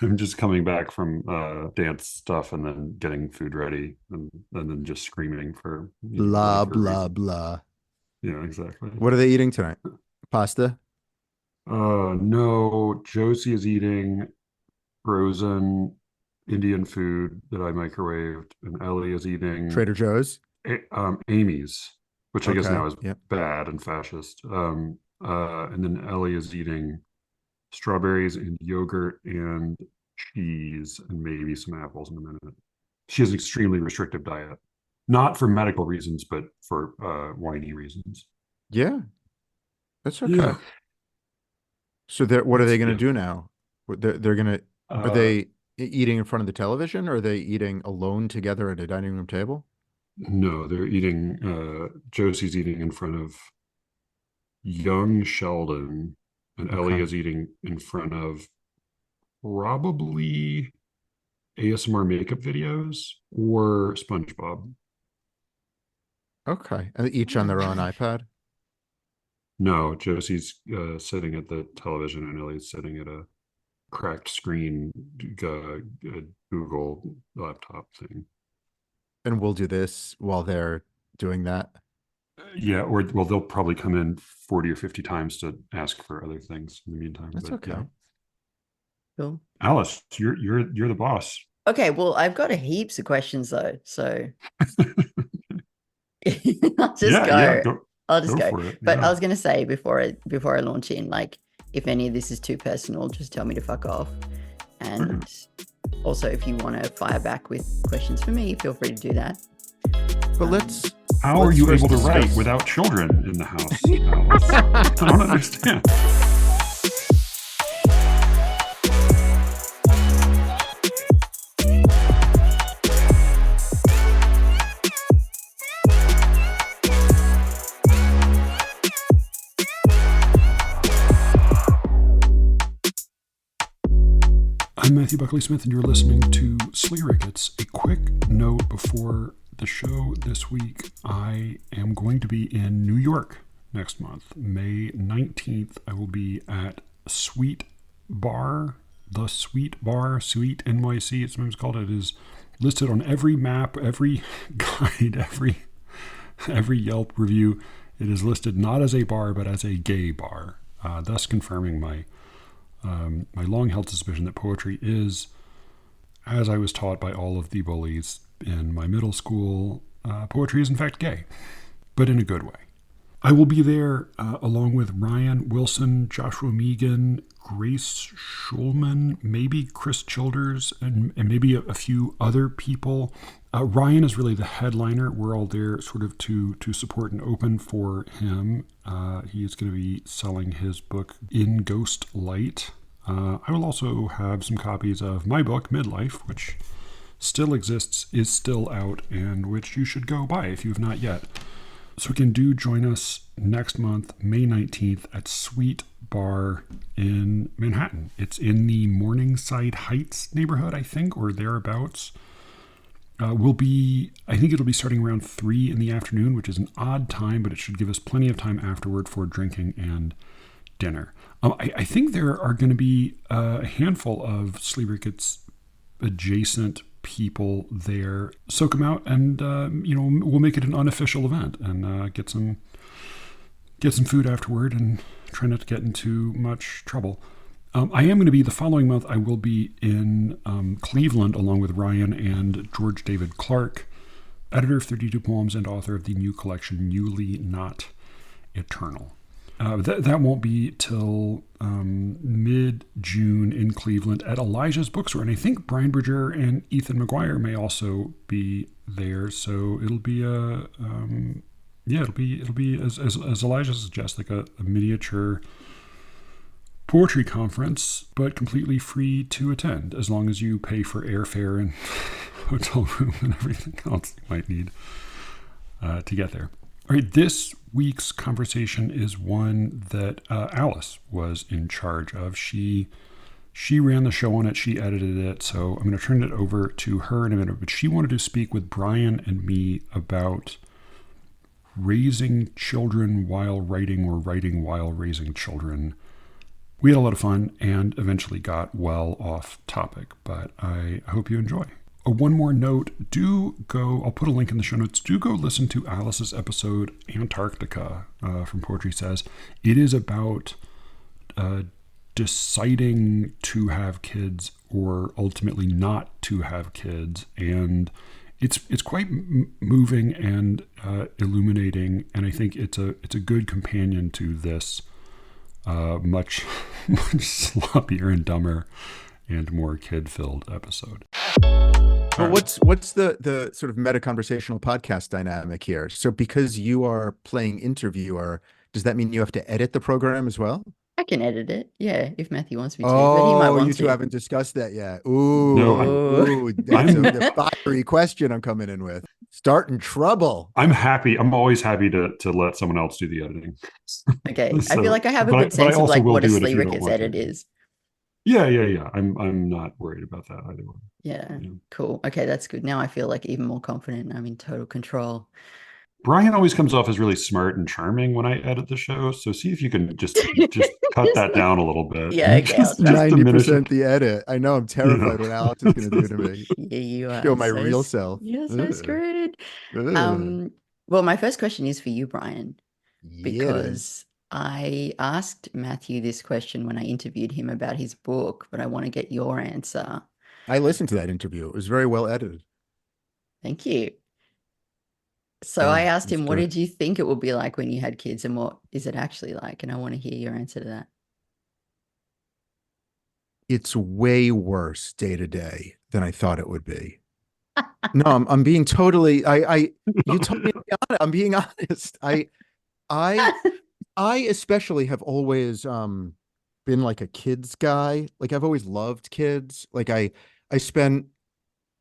I'm just coming back from dance stuff and then getting food ready and then just screaming for Blah, whatever blah, reason. blah. Yeah, exactly. What are they eating tonight? Pasta? No, Josie is eating frozen Indian food that I microwaved, and Ellie is eating Trader Joe's? Amy's, which I guess Okay. now is Yep. bad and fascist. And then Ellie is eating strawberries and yogurt and cheese and maybe some apples in a minute. She has an extremely restrictive diet, not for medical reasons, but for whiny reasons. Yeah, that's okay. Yeah, So what are they it's going to yeah. do now? They're going to, are Uh, they eating in front of the television or are they eating alone together at a dining room table? no, they're eating. Josie's eating in front of young Sheldon, and Ellie Okay. is eating in front of probably ASMR makeup videos or SpongeBob. Okay. And each on their own iPad? No, Josie's sitting at the television and Ellie's sitting at a cracked screen Google laptop thing. And we'll do this while they're doing that. Yeah, or well, they'll probably come in 40 or 50 times to ask for other things in the meantime. That's But yeah, okay. Cool. Alice, you're the boss. Okay, well, I've got a heaps of questions though, so I'll just Yeah, go. I'll just go go. for it. But I Yeah. was gonna say before I launch in, like, if any of this is too personal, just tell me to fuck off. Okay. And also, if you want to fire back with questions for me, feel free to do that. But Um, How are let's you first able to write discuss. without children in the house, Alice? I don't understand. I'm Matthew Buckley Smith, and you're listening to SLEERICKETS. A quick note before the show this week. I am going to be in New York next month, May 19th. I will be at Sweet Bar, the Sweet Bar, Sweet NYC, it's sometimes called. It is listed on every map, every guide, every Yelp review. It is listed not as a bar, but as a gay bar, thus confirming my long-held suspicion that poetry is, as I was taught by all of the bullies in my middle school, poetry is in fact gay, but in a good way. I will be there along with Ryan Wilson, Joshua Megan, Grace Schulman, maybe Chris Childers, and maybe a few other people. Ryan is really the headliner. We're all there sort of to support and open for him. He is going to be selling his book In Ghost Light. I will also have some copies of my book, Midlife, which still exists, is still out, and which you should go buy if you have not yet. So again, do join us next month, May 19th, at Sweet Bar in Manhattan. It's in the Morningside Heights neighborhood, I think, or thereabouts. I think it'll be starting around 3 in the afternoon, which is an odd time, but it should give us plenty of time afterward for drinking and dinner. I think there are going to be a handful of Sleep Rickets adjacent people there. Soak them out, and we'll make it an unofficial event and get some food afterward, and try not to get into much trouble. I am going to be the following month. I will be in Cleveland along with Ryan and George David Clark, editor of 32 Poems and author of the new collection Newly Not Eternal. That won't be till mid-June in Cleveland at Elijah's Bookstore, and I think Brian Bridger and Ethan McGuire may also be there. So it'll be it'll be as Elijah suggests, like a miniature poetry conference, but completely free to attend as long as you pay for airfare and hotel room and everything else you might need to get there. All right, this week's conversation is one that Alice was in charge of. She ran the show on it. She edited it. So I'm going to turn it over to her in a minute. But she wanted to speak with Brian and me about raising children while writing or writing while raising children We had a lot of fun and eventually got well off topic, but I hope you enjoy. One more note, I'll put a link in the show notes, do go listen to Alice's episode Antarctica from Poetry Says. It is about deciding to have kids or ultimately not to have kids, and it's quite moving and illuminating, and I think it's a good companion to this much sloppier and dumber and more kid-filled episode. Well, what's the sort of meta conversational podcast dynamic here? So because you are playing interviewer, does that mean you have to edit the program as well? I can edit it, yeah, if Matthew wants me to, but he might want you two to. haven't discussed that yet. Ooh, No, ooh, that's the fiery question I'm coming in with. Starting trouble. I'm happy. I'm always happy to let someone else do the editing. Okay, I feel like I have a good but I sense of also like will what a do it if you don't SLEERICKETS want to. edit is. Yeah. I'm not worried about that either way. Yeah, cool. Okay, that's good. Now I feel like even more confident. I'm in total control. Brian always comes off as really smart and charming when I edit the show. So see if you can just cut that down a little bit. Yeah, okay, I'll just try. 90% the edit. I know I'm terrified what Alex is going to do to me. Yeah, you are. Show my real self. You're so screwed. Ugh. Well, my first question is for you, Brian, Yeah. because I asked Matthew this question when I interviewed him about his book, but I want to get your answer. I listened to that interview. It was very well edited. Thank you. So Yeah, I asked it's him, what good. did you think it would be like when you had kids, and what is it actually like? And I want to hear your answer to that. It's way worse day to day than I thought it would be. No, I'm being totally, you told me to be honest. I'm being honest. I especially have always been like a kids guy. Like I've always loved kids. Like I spent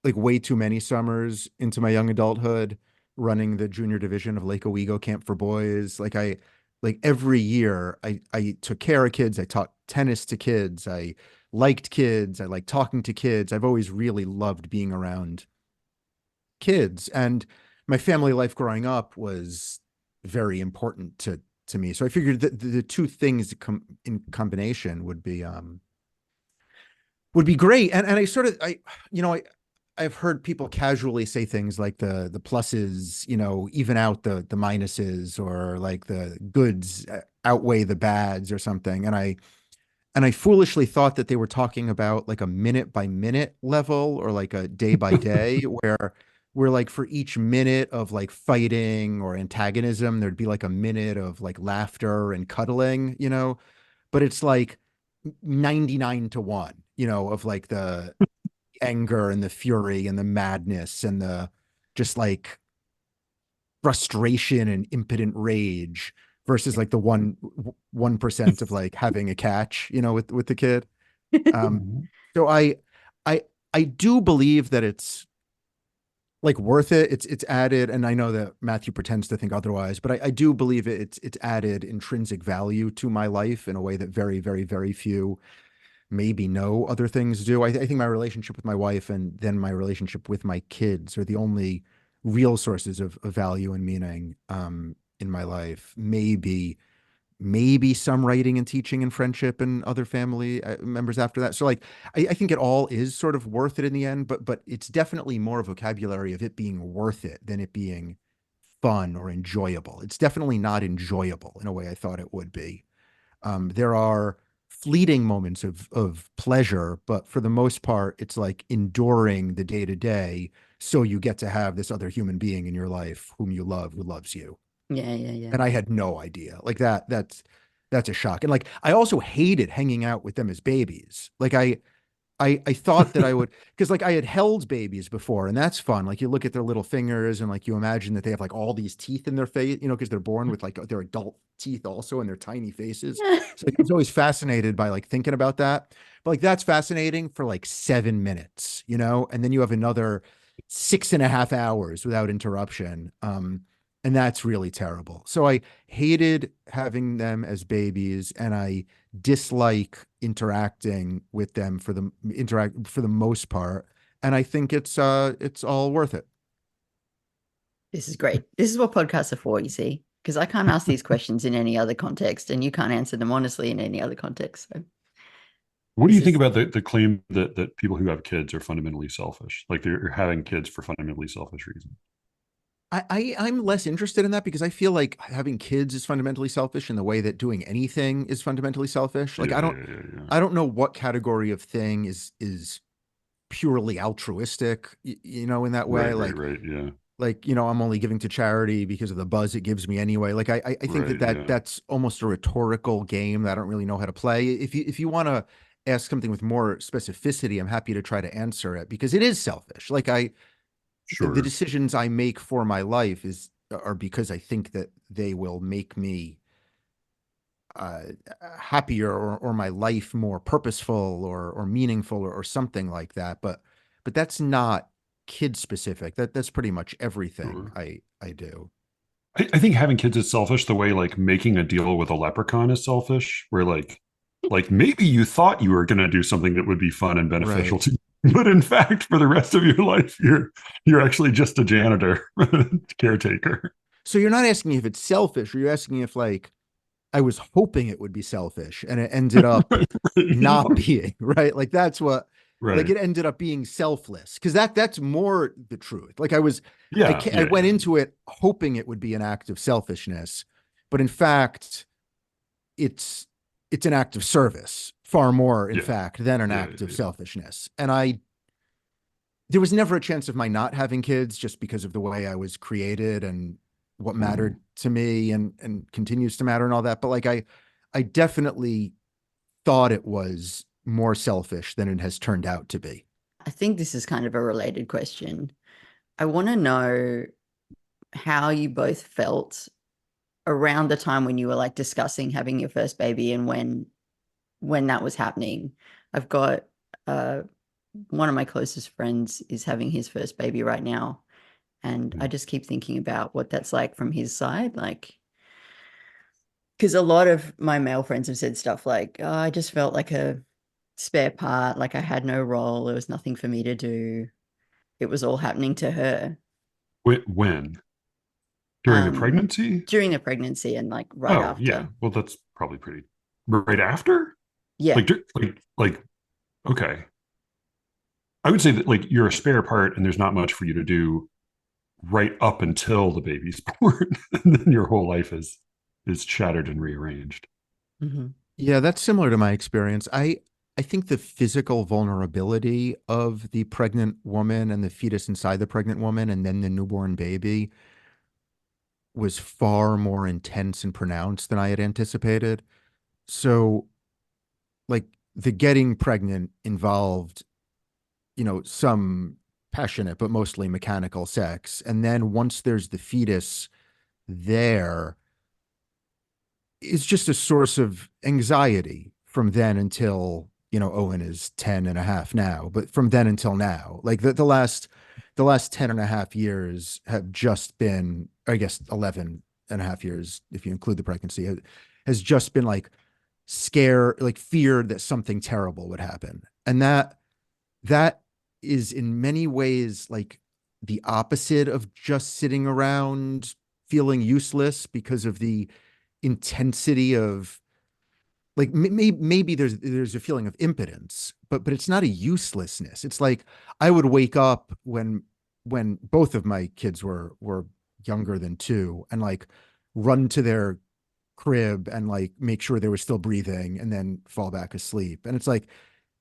like way too many summers into my young adulthood running the junior division of Lake Owego Camp for Boys. Like every year I took care of kids. I taught tennis to kids. I liked kids. I liked talking to kids. I've always really loved being around kids. And my family life growing up was very important to me. So I figured that the two things in combination would be great. And I sort of I've heard people casually say things like the pluses, even out the minuses, or like the goods outweigh the bads or something. And I foolishly thought that they were talking about like a minute by minute level, or like a day by day, where like for each minute of like fighting or antagonism, there'd be like a minute of like laughter and cuddling, but it's like 99 to 1, of like the anger and the fury and the madness and the just like frustration and impotent rage versus like the 1% of like having a catch, with the kid. So I do believe that it's like worth it. It's added, and I know that Matthew pretends to think otherwise, but I do believe it's added intrinsic value to my life in a way that very, very, very few, maybe no other things do. I think my relationship with my wife and then my relationship with my kids are the only real sources of value and meaning in my life. Maybe some writing and teaching and friendship and other family members after that. So like, I think it all is sort of worth it in the end, but it's definitely more a vocabulary of it being worth it than it being fun or enjoyable. It's definitely not enjoyable in a way I thought it would be. There are fleeting moments of pleasure, but for the most part, it's like enduring the day to day. So you get to have this other human being in your life whom you love, who loves you. Yeah. And I had no idea like that's a shock. And like, I also hated hanging out with them as babies. Like I thought that I would, because like I had held babies before, and that's fun. Like you look at their little fingers and like you imagine that they have like all these teeth in their face, because they're born with like their adult teeth also in their tiny faces. So like, I was always fascinated by like thinking about that. But like that's fascinating for like 7 minutes, and then you have another 6.5 hours without interruption. And that's really terrible. So I hated having them as babies, and I dislike interacting with them for the most part. And I think it's all worth it. This is great. This is what podcasts are for, you see, because I can't ask these questions in any other context, and you can't answer them honestly in any other context. So What do This you think is about the claim that people who have kids are fundamentally selfish? Like they're having kids for fundamentally selfish reasons. I'm less interested in that because I feel like having kids is fundamentally selfish in the way that doing anything is fundamentally selfish. Like Yeah, yeah, yeah, yeah. I don't know what category of thing is purely altruistic, in that way. Right, right, right. Yeah, I'm only giving to charity because of the buzz it gives me anyway. Like I think right. Yeah, that's almost a rhetorical game that I don't really know how to play. If you want to ask something with more specificity, I'm happy to try to answer it because it is selfish. Like the sure. decisions I make for my life are because I think that they will make me uh, happier or my life more purposeful or meaningful or something like that. But that's not kid specific. That's pretty much everything Sure. I do. I think having kids is selfish the way like making a deal with a leprechaun is selfish, where like maybe you thought you were going to do something that would be fun and beneficial Right. to you, but in fact, for the rest of your life, you're actually just a janitor, caretaker. So you're not asking if it's selfish, or you're asking if like I was hoping it would be selfish and it ended up Right, right, not being, right? Like that's what like right. it ended up being selfless because that's more the truth. Like Yeah, I yeah, went yeah. into it hoping it would be an act of selfishness, but in fact it's it's an act of service far more in Yeah, fact than an yeah, act of yeah, selfishness. And I there was never a chance of my not having kids just because of the way I was created and what yeah. mattered to me and continues to matter and all that. But like I definitely thought it was more selfish than it has turned out to be. I think this is kind of a related question. I want to know how you both felt around the time when you were like discussing having your first baby and when that was happening. I've got uh one of my closest friends is having his first baby right now, and I just keep thinking about what that's like from his side, like because a lot of my male friends have said stuff like, oh, I just felt like a spare part, like I had no role, there was nothing for me to do. It was all happening to her. When? During a pregnancy? During the pregnancy and like right Oh, yeah. after. Well, that's probably pretty right after. Yeah. Like okay. I would say that like you're a spare part and there's not much for you to do right up until the baby's born, and then your whole life is shattered and rearranged. Mhm. Yeah, that's similar to my experience. I think the physical vulnerability of the pregnant woman and the fetus inside the pregnant woman and then the newborn baby was far more intense and pronounced than I had anticipated. So like the getting pregnant involved, some passionate but mostly mechanical sex. And then once there's the fetus there, it's just a source of anxiety from then until, Owen is 10 and a half now, but from then until now, like the last 10 and a half years have just been, I guess, 11 and a half years, if you include the pregnancy, has just been like like feared that something terrible would happen. And that is in many ways like the opposite of just sitting around feeling useless because of the intensity of like maybe there's a feeling of impotence, but it's not a uselessness. It's like I would wake up when both of my kids were younger than two and like run to their crib and like make sure they were still breathing and then fall back asleep. And it's like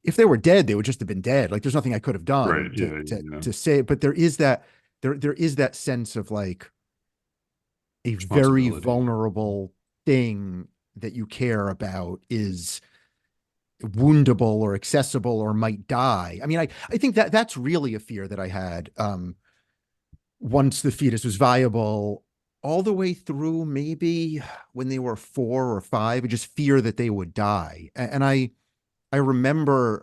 if they were dead, they would just have been dead. Like there's nothing I could have Right. done to Yeah. to Yeah. to say it. But there is that sense of like a very Responsibility. vulnerable thing that you care about is woundable or accessible or might die. I mean, I think that's really a fear that I had once the fetus was viable, all the way through maybe when they were 4 or 5, I just fear that they would die. And I remember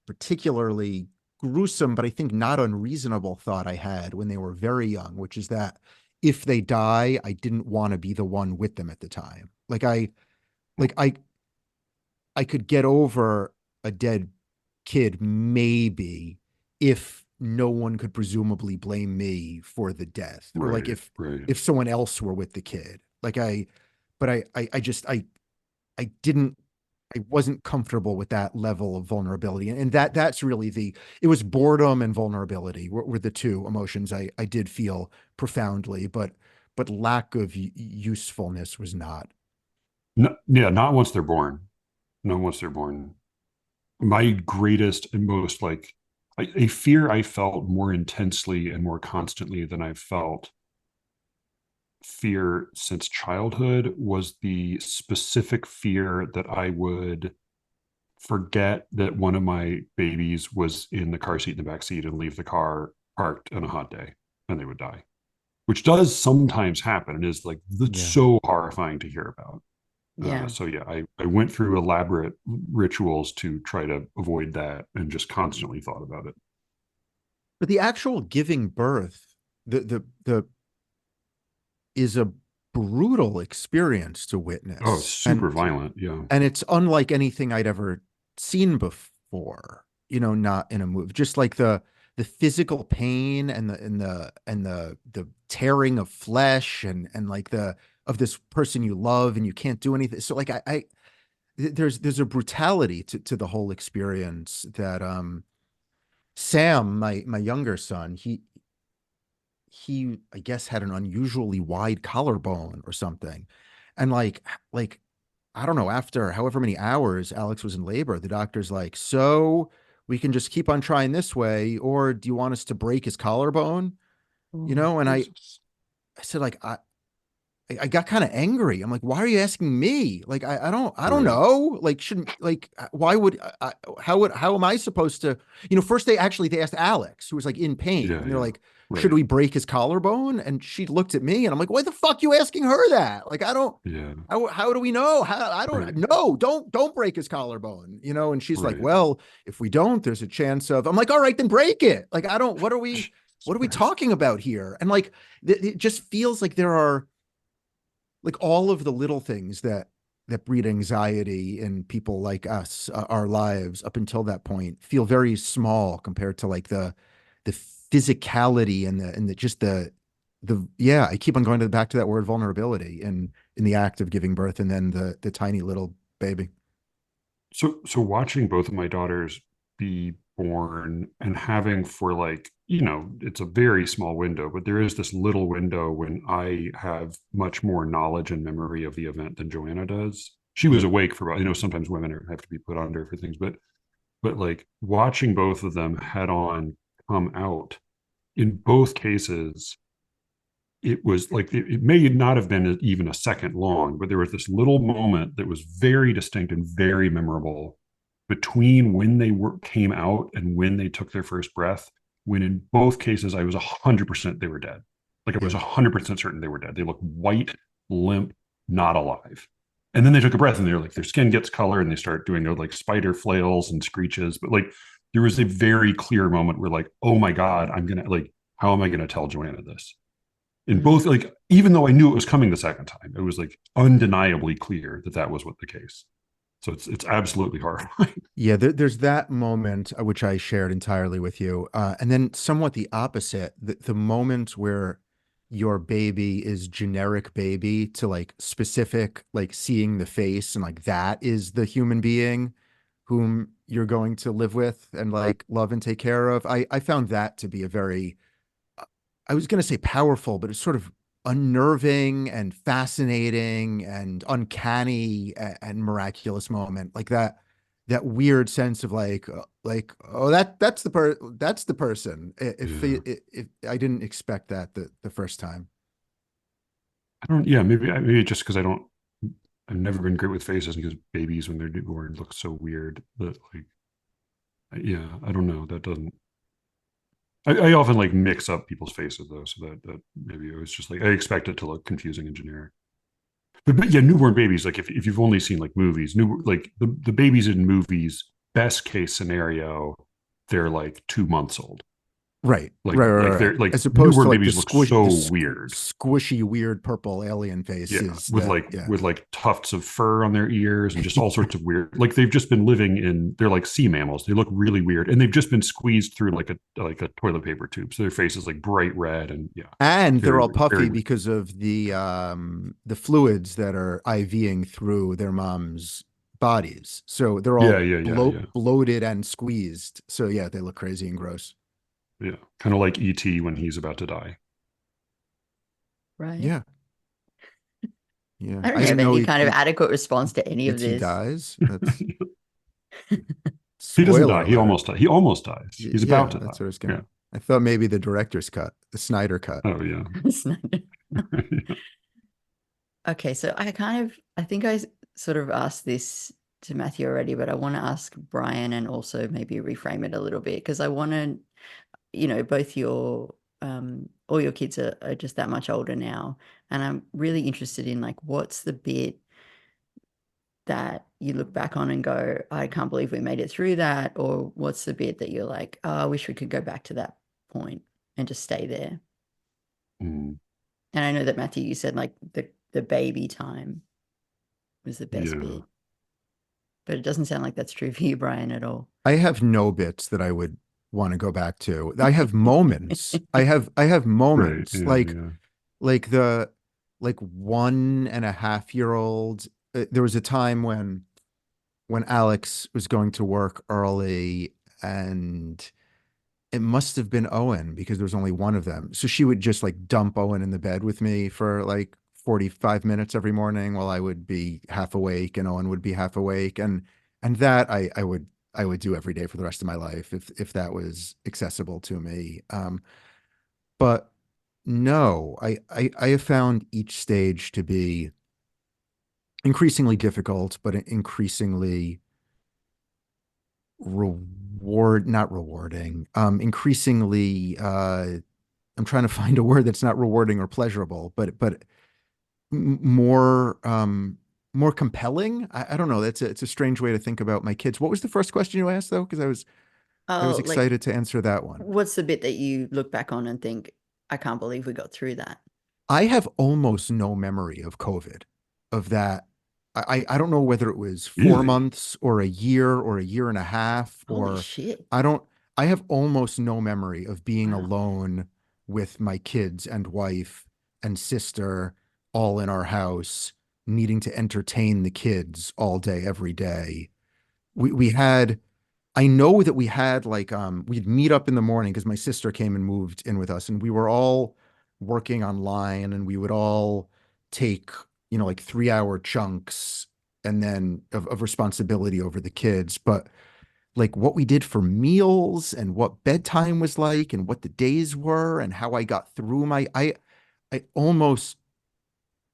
particularly gruesome, but I think not unreasonable thought I had when they were very young, which is that if they die, I didn't want to be the one with them at the time. Like I could get over a dead kid maybe if no one could presumably blame me for the death, or like Right. if Right. if someone else were with the kid. Like I but I just I didn't I wasn't comfortable with that level of vulnerability. And that's really it was boredom and vulnerability were the two emotions I did feel profoundly, but lack of usefulness was not. No, yeah, not once they're born. Not once they're born. My greatest and most like a fear I felt more intensely and more constantly than I've felt fear since childhood was the specific fear that I would forget that one of my babies was in the car seat in the back seat and leave the car parked on a hot day and they would die, which does sometimes happen and is like that's Yeah. so horrifying to hear about. Yeah. So yeah, I went through elaborate rituals to try to avoid that and just constantly thought about it. But the actual giving birth, the is a brutal experience to Oh, witness. super violent. Yeah. And it's unlike anything I'd ever seen before, not in a movie. Just like the physical pain and the tearing of flesh and like the of this person you love and you can't do anything. So like there's a brutality to the whole experience that Sam, my younger son, he I guess had an unusually wide collarbone or something. And like I don't know, after however many hours Alex was in labor, the doctor's like, "So we can just keep on trying this way, or do you want us to break his collarbone?" Oh, And Jesus. I said like I got kind of angry. I'm like, why are you asking me? Like, I don't Right. know. Like, shouldn't like, why would how am I supposed to? First they asked Alex, who was like in pain, Yeah. and they're Yeah. like, should Right. we break his collarbone? And she looked at me, and I'm like, why the fuck you asking her that? Like, I don't. Yeah. How do we know? How I don't Right. know. Don't break his collarbone. And she's like, Right. well, if we don't, there's a chance of. I'm like, all right, then break it. Like, I don't. Jesus What are we Christ. talking about here? And like, it just feels like there are like all of the little things that breed anxiety in people like us, our lives up until that point feel very small compared to like the physicality and the just the yeah, I keep on going back to that word vulnerability in the act of giving birth and then the tiny little baby. So watching both of my daughters be born and having for like, it's a very small window, but there is this little window when I have much more knowledge and memory of the event than Joanna does. She was Yeah. awake for about, sometimes women have to be put under for things, but like watching both of them head on come out in both cases, it was like it may not have been even a second long, but there was this little moment that was very distinct and very memorable between when they came out and when they took their first breath. When in both cases I was 100% they were dead. Like I was Yeah. 100% certain they were dead. They looked white, limp, not alive. And then they took a breath and they're like their skin gets color and they start doing their like spider flails and screeches. But like there was a very clear moment where like, oh my God, I'm gonna like, how am I gonna tell Joanna this? In Mm. both, like even though I knew it was coming the second time, it was like undeniably clear that that was what the case. So it's absolutely horrifying. Yeah, there's that moment which I shared entirely with you, and then somewhat the opposite, the moment where your baby is generic baby to like specific, like seeing the face and like that is the human being whom you're going to live with and like love and take care of. I found that to be a very I was going to say powerful, but it's sort of unnerving and fascinating and uncanny and miraculous moment. Like that weird sense of like oh that's the person. Yeah. If I didn't expect that the first time. I don't, yeah, maybe just because I've never been great with faces because babies when they're newborn look so weird that like, yeah, I don't know. That doesn't, I often like mix up people's faces though. So that maybe it was just like, I expect it to look confusing and generic. But yeah, newborn babies, like if you've only seen like movies, like the babies in movies, best case scenario, they're like 2 months old. Right, Like right, right, like right. they're like As opposed to newborn like babies look so weird. squishy, weird purple alien Yeah, faces with that, like yeah. with like tufts of fur on their ears and just all sorts of weird. Like they've just been living in. They're like sea mammals. They look really weird, and they've just been squeezed through like a toilet paper tube. So their face is like bright red, and yeah, And they're very all weird, very puffy weird. because of the fluids that are IVing through their mom's bodies. So they're Yeah, all yeah, yeah, yeah, bloated and squeezed. So yeah, they look crazy and gross. yeah. Kind of like E.T. when he's about to die. Right. Yeah. Yeah. I don't I have didn't know any kind of adequate response to any of E.T. this. dies. That's He doesn't die. spoiler He alert. almost dies. He almost dies. He's about Yeah, to that's die. what I was Yeah. gonna. I thought maybe the director's cut, the Snyder cut. Oh yeah. Okay, so I think sort of asked this to Matthew already, but I want to ask Brian and also maybe reframe it a little bit because I want to, both all your kids are just that much older now. And I'm really interested in like, what's the bit that you look back on and go, I can't believe we made it through that? Or what's the bit that you're like, oh, I wish we could go back to that point and just stay there? Mm, And I know that Matthew, you said like the baby time was the best yeah. bit, but it doesn't sound like that's true for you, Brian, at all. I have no bits that I would want to go back to. I have moments. I have Right. moments Yeah. Yeah. like the like 1.5-year-old. There was a time when Alex was going to work early, and it must have been Owen because there was only one of them. So she would just like dump Owen in the bed with me for like 45 minutes every morning while I would be half awake and Owen would be half awake. And that I would do every day for the rest of my life if that was accessible to me. But no, I have found each stage to be increasingly difficult, but increasingly not rewarding, increasingly, I'm trying to find a word that's not rewarding or pleasurable, but more, more compelling. I don't know. It's a strange way to think about my kids. What was the first question you asked though? Because I was Oh, like, excited to answer that one. what's the bit that you look back on and think, I can't believe we got through that? I have almost no memory of COVID, of that. I don't know whether it was four Really? months or a year and a half, Holy or shit. I don't, I have almost no memory of being Wow. alone with my kids and wife and sister all in our house, needing to entertain the kids all day, every day. We had I know that we had like we'd meet up in the morning because my sister came and moved in with us and we were all working online and we would all take, like 3-hour chunks and then of responsibility over the kids. But like what we did for meals and what bedtime was like and what the days were and how I got through I almost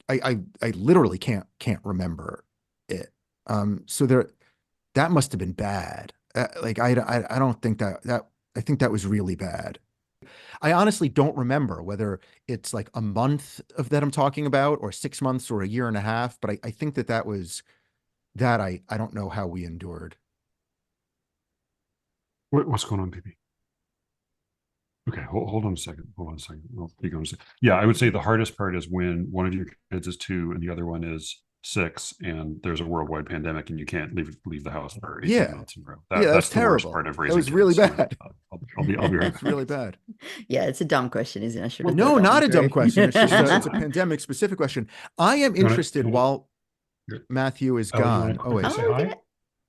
I literally can't remember it. So that must have been bad. Like I don't think I think that was really bad. I honestly don't remember whether it's like a month of that I'm talking about or 6 months or a year and a half, but I think that was that I don't know how we endured. What's going on, baby? Okay, hold on a second. Hold on a second. I'll be going. Yeah, I would say the hardest part is when one of your kids is 2 and the other one is 6, and there's a worldwide pandemic and you can't leave the house for 18 Yeah. months in a row. Yeah, that's That's the worst terrible. part of That raising was really kids. Yeah, bad. I'll be right That's back. really bad. Yeah, it's a dumb question, isn't it? I should have thought No, that one not a dumb through. question. It's It just is it's a not. pandemic specific question. I am You want interested to? while Matthew is Oh, you want gone. to Oh, quickly wait. say Oh, hi? yeah.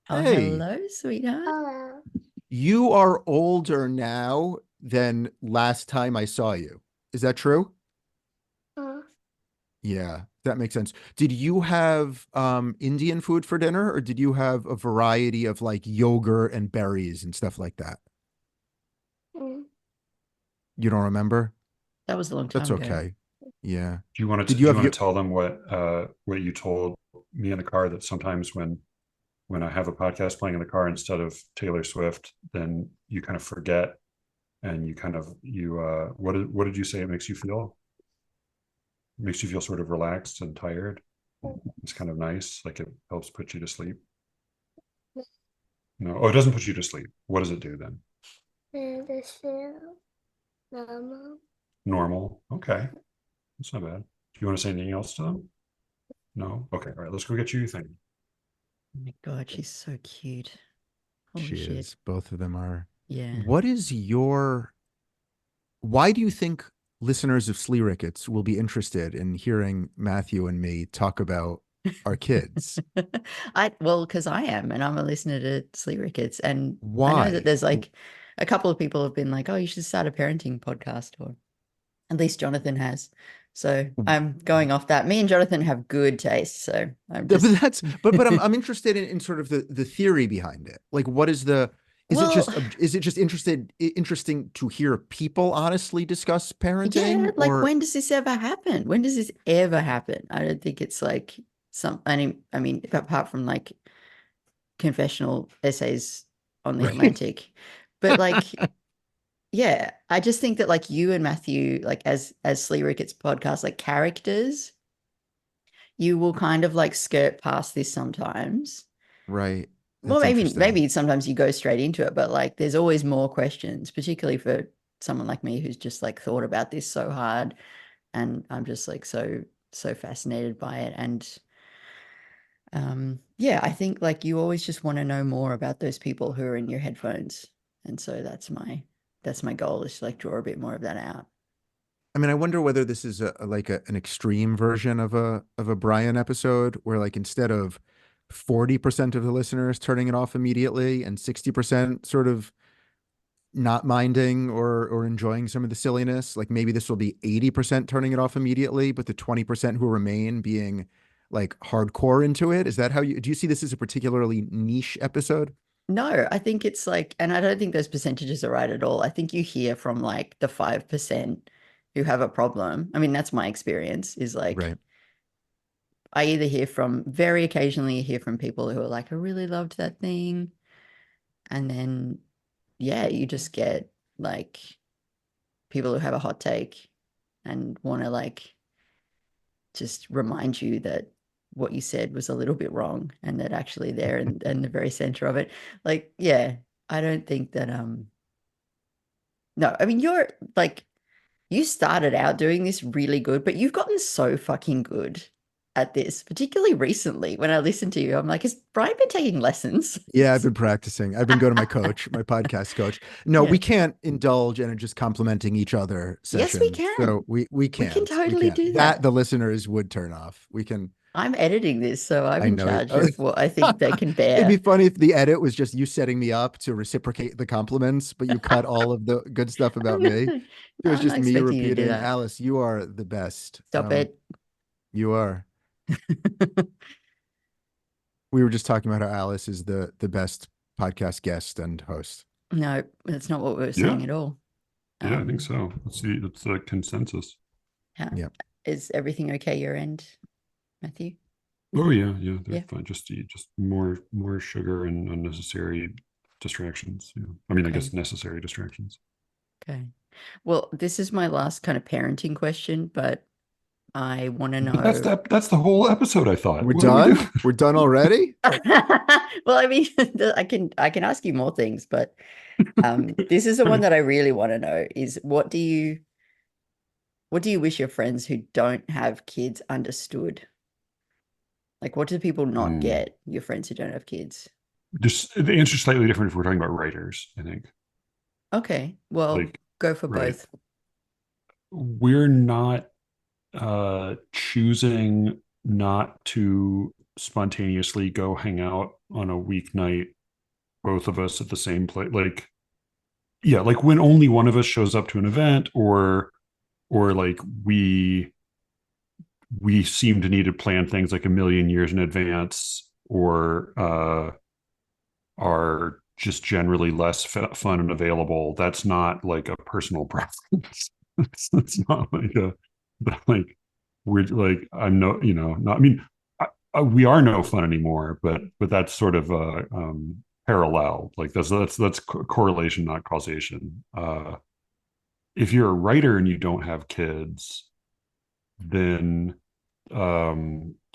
Oh, Hey, hello, sweetheart. you are older now than last time I saw you. Is that true? Yeah, that makes sense. Did you have Indian food for dinner or did you have a variety of like yogurt and berries and stuff like that? You don't remember? That was a long That's time ago. okay. Yeah. Do you want to Did you do you have want your to tell them what you told me in the car, that sometimes when I have a podcast playing in the car instead of Taylor Swift, then you kind of forget and what did you say it makes you feel? It makes you feel sort of relaxed and tired. It's kind of nice, like it helps put you to sleep. No, oh, it doesn't put you to sleep. What does it do then? Normal. Okay, that's not bad. Do you want to say anything else to them? No. Okay. All right. Let's go get you your thing. Oh my God, she's so cute. Holy She shit. is. Both of them are. Yeah. What is your Why do you think listeners of Sleerickets will be interested in hearing Matthew and me talk about our kids. Well, because I am, and I'm a listener to SLEERICKETS, and I know that Why? there's like a couple of people have been like, "Oh, you should start a parenting podcast," or at least Jonathan has. So I'm going off that. Me and Jonathan have good taste, so I'm But just that's but I'm interested in sort of the theory behind it. Like, what is the well, is it just interesting to hear people honestly discuss yeah. parenting, Like, or when does this ever happen? When does this ever happen? I don't think it's like some. I mean, apart from like confessional essays on the right? Atlantic, but like. Yeah, I just think that like you and Matthew, like as SLEERICKETS podcast, like characters, you will kind of like skirt past this sometimes. Right. Well, That's interesting. maybe sometimes you go straight into it, but like there's always more questions, particularly for someone like me who's just like thought about this so hard, and I'm just like so fascinated by it. And yeah, I think like you always just want to know more about those people who are in your headphones, and so that's my goal, is to like draw a bit more of that out. I mean, I wonder whether this is an extreme version of a Brian episode where, like, instead of 40% of the listeners turning it off immediately and 60% sort of not minding or enjoying some of the silliness, like maybe this will be 80% turning it off immediately, but the 20% who remain being like hardcore into it. Is that how do you see this as a particularly niche episode? No, I think it's like, and I don't think those percentages are right at all. I think you hear from like the 5% who have a problem. I mean, that's my experience, is like, Right. I either hear from, very occasionally, you hear from people who are like, I really loved that thing. And then, yeah, you just get like people who have a hot take and want to like just remind you that what you said was a little bit wrong, and that actually they're in the very center of it. Like, yeah, I don't think that, no, I mean, you're like, you started out doing this really good, but you've gotten so fucking good at this, particularly recently. When I listen to you, I'm like, has Brian been taking lessons? Yeah, I've been practicing. I've been going to my coach, my podcast coach. No, Yeah. we can't indulge in just complimenting each other Yes, we sessions. can. So we We can can't. We totally can't. do That that. the listeners would turn off. We can. I'm editing this, so I'm I in know it. charge of what I think they can It'd be bear. funny if the edit was just you setting me up to reciprocate the compliments, but you cut all of the good stuff about me. No, It was I'm just not me expecting you to do repeating, that. Alice, you are the best. Stop it. You are. We were just talking about how Alice is the best podcast guest and host. No, that's not what we were Yeah. saying at all. Yeah, I think so. Let's see. It's the consensus. How, Yeah. is everything okay your end, Matthew? Oh yeah, yeah, they're Yeah. fine. Just eat just more sugar and unnecessary distractions. Yeah. I mean, I Okay. guess necessary distractions. Okay. Well, this is my last kind of parenting question, but I want to But know. that's the whole episode, I thought. We're What are we done? doing? We're done already? Well, I mean, I can ask you more things, but this is the one that I really want to know is what do you wish your friends who don't have kids understood? Like, what do people not Hmm. get, your friends who don't have kids? Just the answer's slightly different if we're talking about writers, I think. Okay, well, Like, go for right. both. We're not choosing not to spontaneously go hang out on a weeknight, both of us at the same place. Like, yeah, like when only one of us shows up to an event, or like we seem to need to plan things like a million years in advance, or are just generally less fun and available. That's not like a personal preference. It's not like like we're like, I'm no, not, I mean, we are no fun anymore, but that's sort of parallel. Like that's correlation, not causation. If you're a writer and you don't have kids, then shut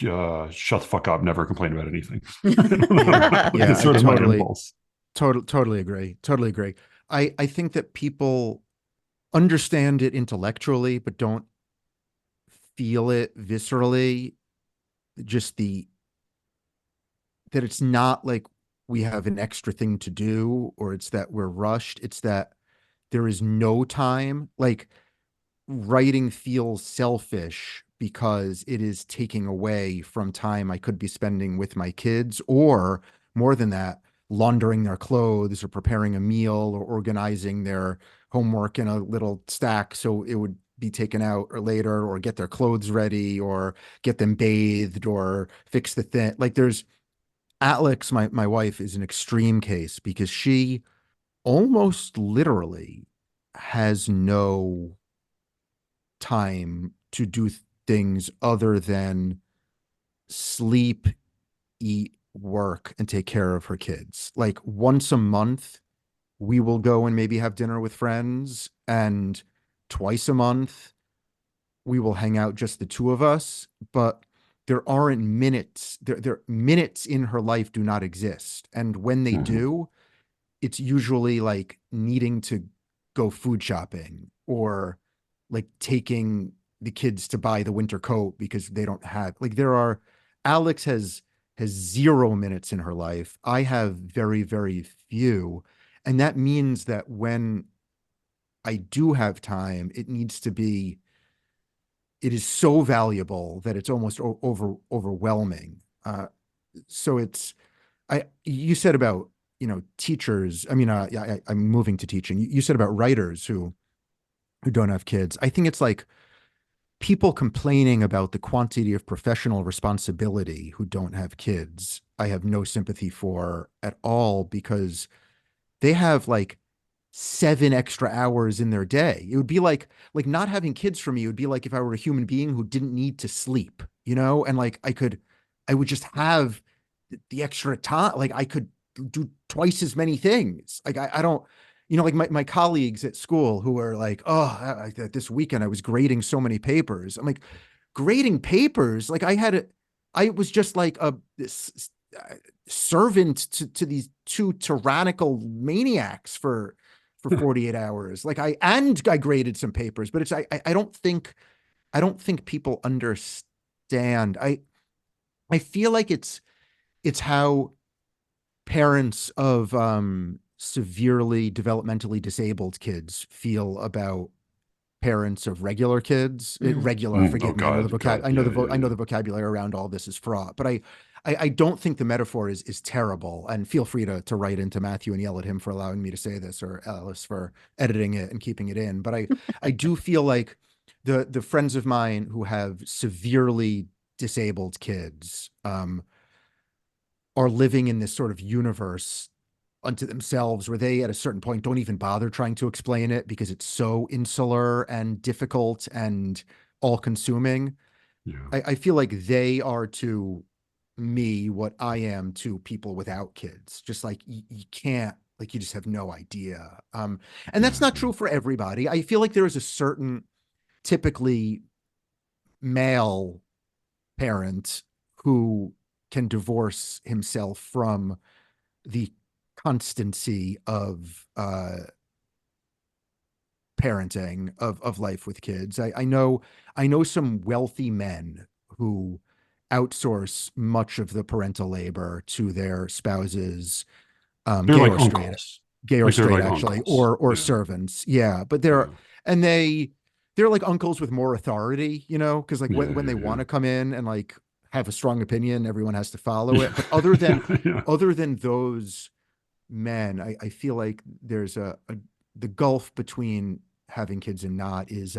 the fuck up, never complain about anything. Yeah. Like, Yeah, it's I sort of my impulse. totally agree. Totally agree. I think that people understand it intellectually, but don't feel it viscerally. Just that it's not like we have an extra thing to do, or it's that we're rushed. It's that there is no time. Like, writing feels selfish because it is taking away from time I could be spending with my kids, or more than that, laundering their clothes or preparing a meal or organizing their homework in a little stack so it would be taken out or later, or get their clothes ready or get them bathed or fix the thing. Like there's Alex, my wife, is an extreme case because she almost literally has no time to do things other than sleep, eat, work, and take care of her kids. Like once a month, we will go and maybe have dinner with friends, and twice a month, we will hang out just the two of us. But there aren't minutes. There minutes in her life do not exist, and when they Mhm. do, it's usually like needing to go food shopping, or like taking the kids to buy the winter coat because they don't have, like, there are, Alex has 0 minutes in her life. I have very, very few. And that means that when I do have time, it is so valuable that it's almost overwhelming. So you said about, teachers. I mean, yeah, I'm moving to teaching. You said about writers who don't have kids. I think it's like people complaining about the quantity of professional responsibility who don't have kids. I have no sympathy for at all, because they have like 7 extra hours in their day. It would be like not having kids for me would be like if I were a human being who didn't need to sleep, and like I would just have the extra time. Like I could do twice as many things. Like I don't, like my colleagues at school who are like, oh, this weekend I was grading so many papers. I'm like, grading papers? Like I was just like this servant to these two tyrannical maniacs for 48 hours. Like I graded some papers, but I don't think people understand. I feel like it's how parents of severely developmentally disabled kids feel about parents of regular kids. Regular, Oh forgive me. I know the God. I know Yeah, the yeah, I know yeah. the vocabulary around all this is fraught, but I don't think the metaphor is terrible. And feel free to write into Matthew and yell at him for allowing me to say this, or Alice for editing it and keeping it in. But I do feel like the friends of mine who have severely disabled kids are living in this sort of universe unto themselves, where they at a certain point don't even bother trying to explain it because it's so insular and difficult and all consuming. Yeah. I feel like they are to me what I am to people without kids. Just like you can't, like, you just have no idea. And that's Yeah. not Yeah. true for everybody. I feel like there is a certain typically male parent who can divorce himself from the constancy of parenting, of life with kids. I know some wealthy men who outsource much of the parental labor to their spouses, They're gay like or straight, uncles. gay or Like they're straight like actually, uncles. or Yeah. servants. Yeah, but Yeah. and they're like uncles with more authority, because like Yeah. when they Yeah. want Yeah. to come in and like have a strong opinion, everyone has to follow Yeah. it. But other than Yeah. other than those men, I feel like there's the gulf between having kids and not is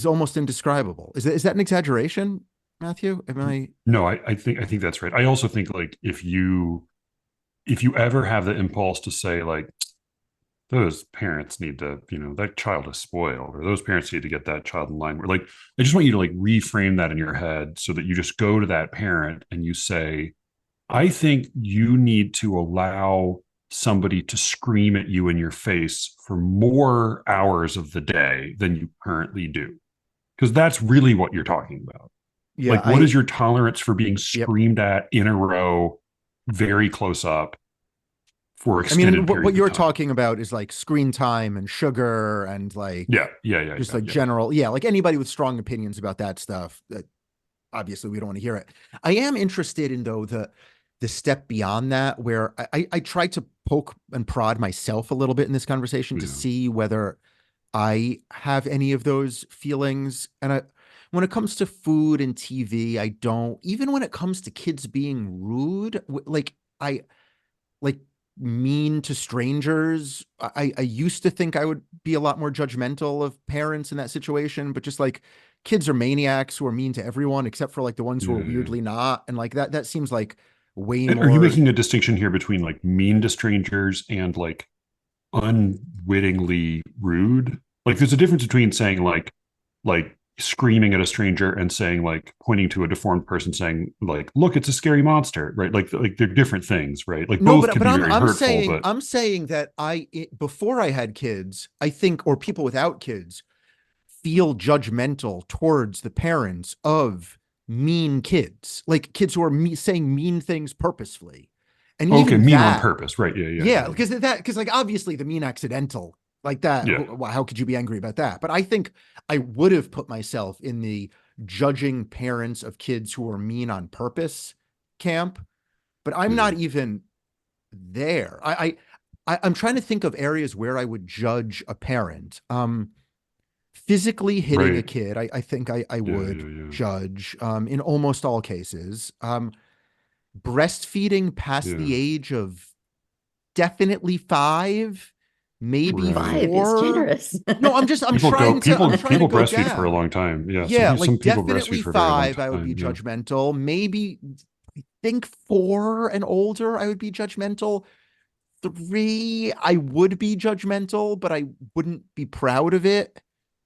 almost indescribable. Is that an exaggeration, Matthew? Am I? No, I think that's right. I also think like if you ever have the impulse to say like those parents need to, that child is spoiled, or those parents need to get that child in line. Where like, I just want you to like reframe that in your head so that you just go to that parent and you say, I think you need to allow somebody to scream at you in your face for more hours of the day than you currently do. Because that's really what you're talking about. Yeah, Like, what is your tolerance for being yep. screamed at in a row, very close up for I mean, extended what periods of you're time? talking about is like screen time and sugar and like Yeah, yeah, yeah, just yeah, like yeah. general, yeah, like anybody with strong opinions about that stuff, that obviously we don't want to hear it. I am interested in, though, the step beyond that, where I try to poke and prod myself a little bit in this conversation to Yeah. see whether I have any of those feelings. And when it comes to food and TV, I don't. Even when it comes to kids being rude, I like mean to strangers. I used to think I would be a lot more judgmental of parents in that situation, but just like kids are maniacs who are mean to everyone except for like the ones who are Yeah. weirdly not. And like that seems like way And are you more. making a distinction here between like mean to strangers and like unwittingly rude? Like there's a difference between saying like screaming at a stranger and saying like pointing to a deformed person saying like look it's a scary monster, right? Like they're different things, right? Like No, both but can be very I'm hurtful, saying but that before I had kids, I think, or people without kids feel judgmental towards the parents of mean kids, like kids who are saying mean things purposefully. And okay, even mean on that, purpose, right? yeah, because like obviously the mean accidental, like that, Yeah. how could you be angry about that? But I think I would have put myself in the judging parents of kids who are mean on purpose camp, but I'm Yeah. not even there. I'm trying to think of areas where I would judge a parent. Physically hitting a Right. kid, I think I Yeah, would yeah, yeah. judge in almost all cases. Breastfeeding past the Yeah. age of definitely 5, maybe Right. 5 is 4. generous. No, I'm People go trying to people people go breastfeed for a down. long time. Yeah. Yeah, Some like people breastfeed definitely for a very long 5, I would be time. Yeah. judgmental. Maybe I think 4 and older, I would be judgmental. 3, I would be judgmental, but I wouldn't be proud of it.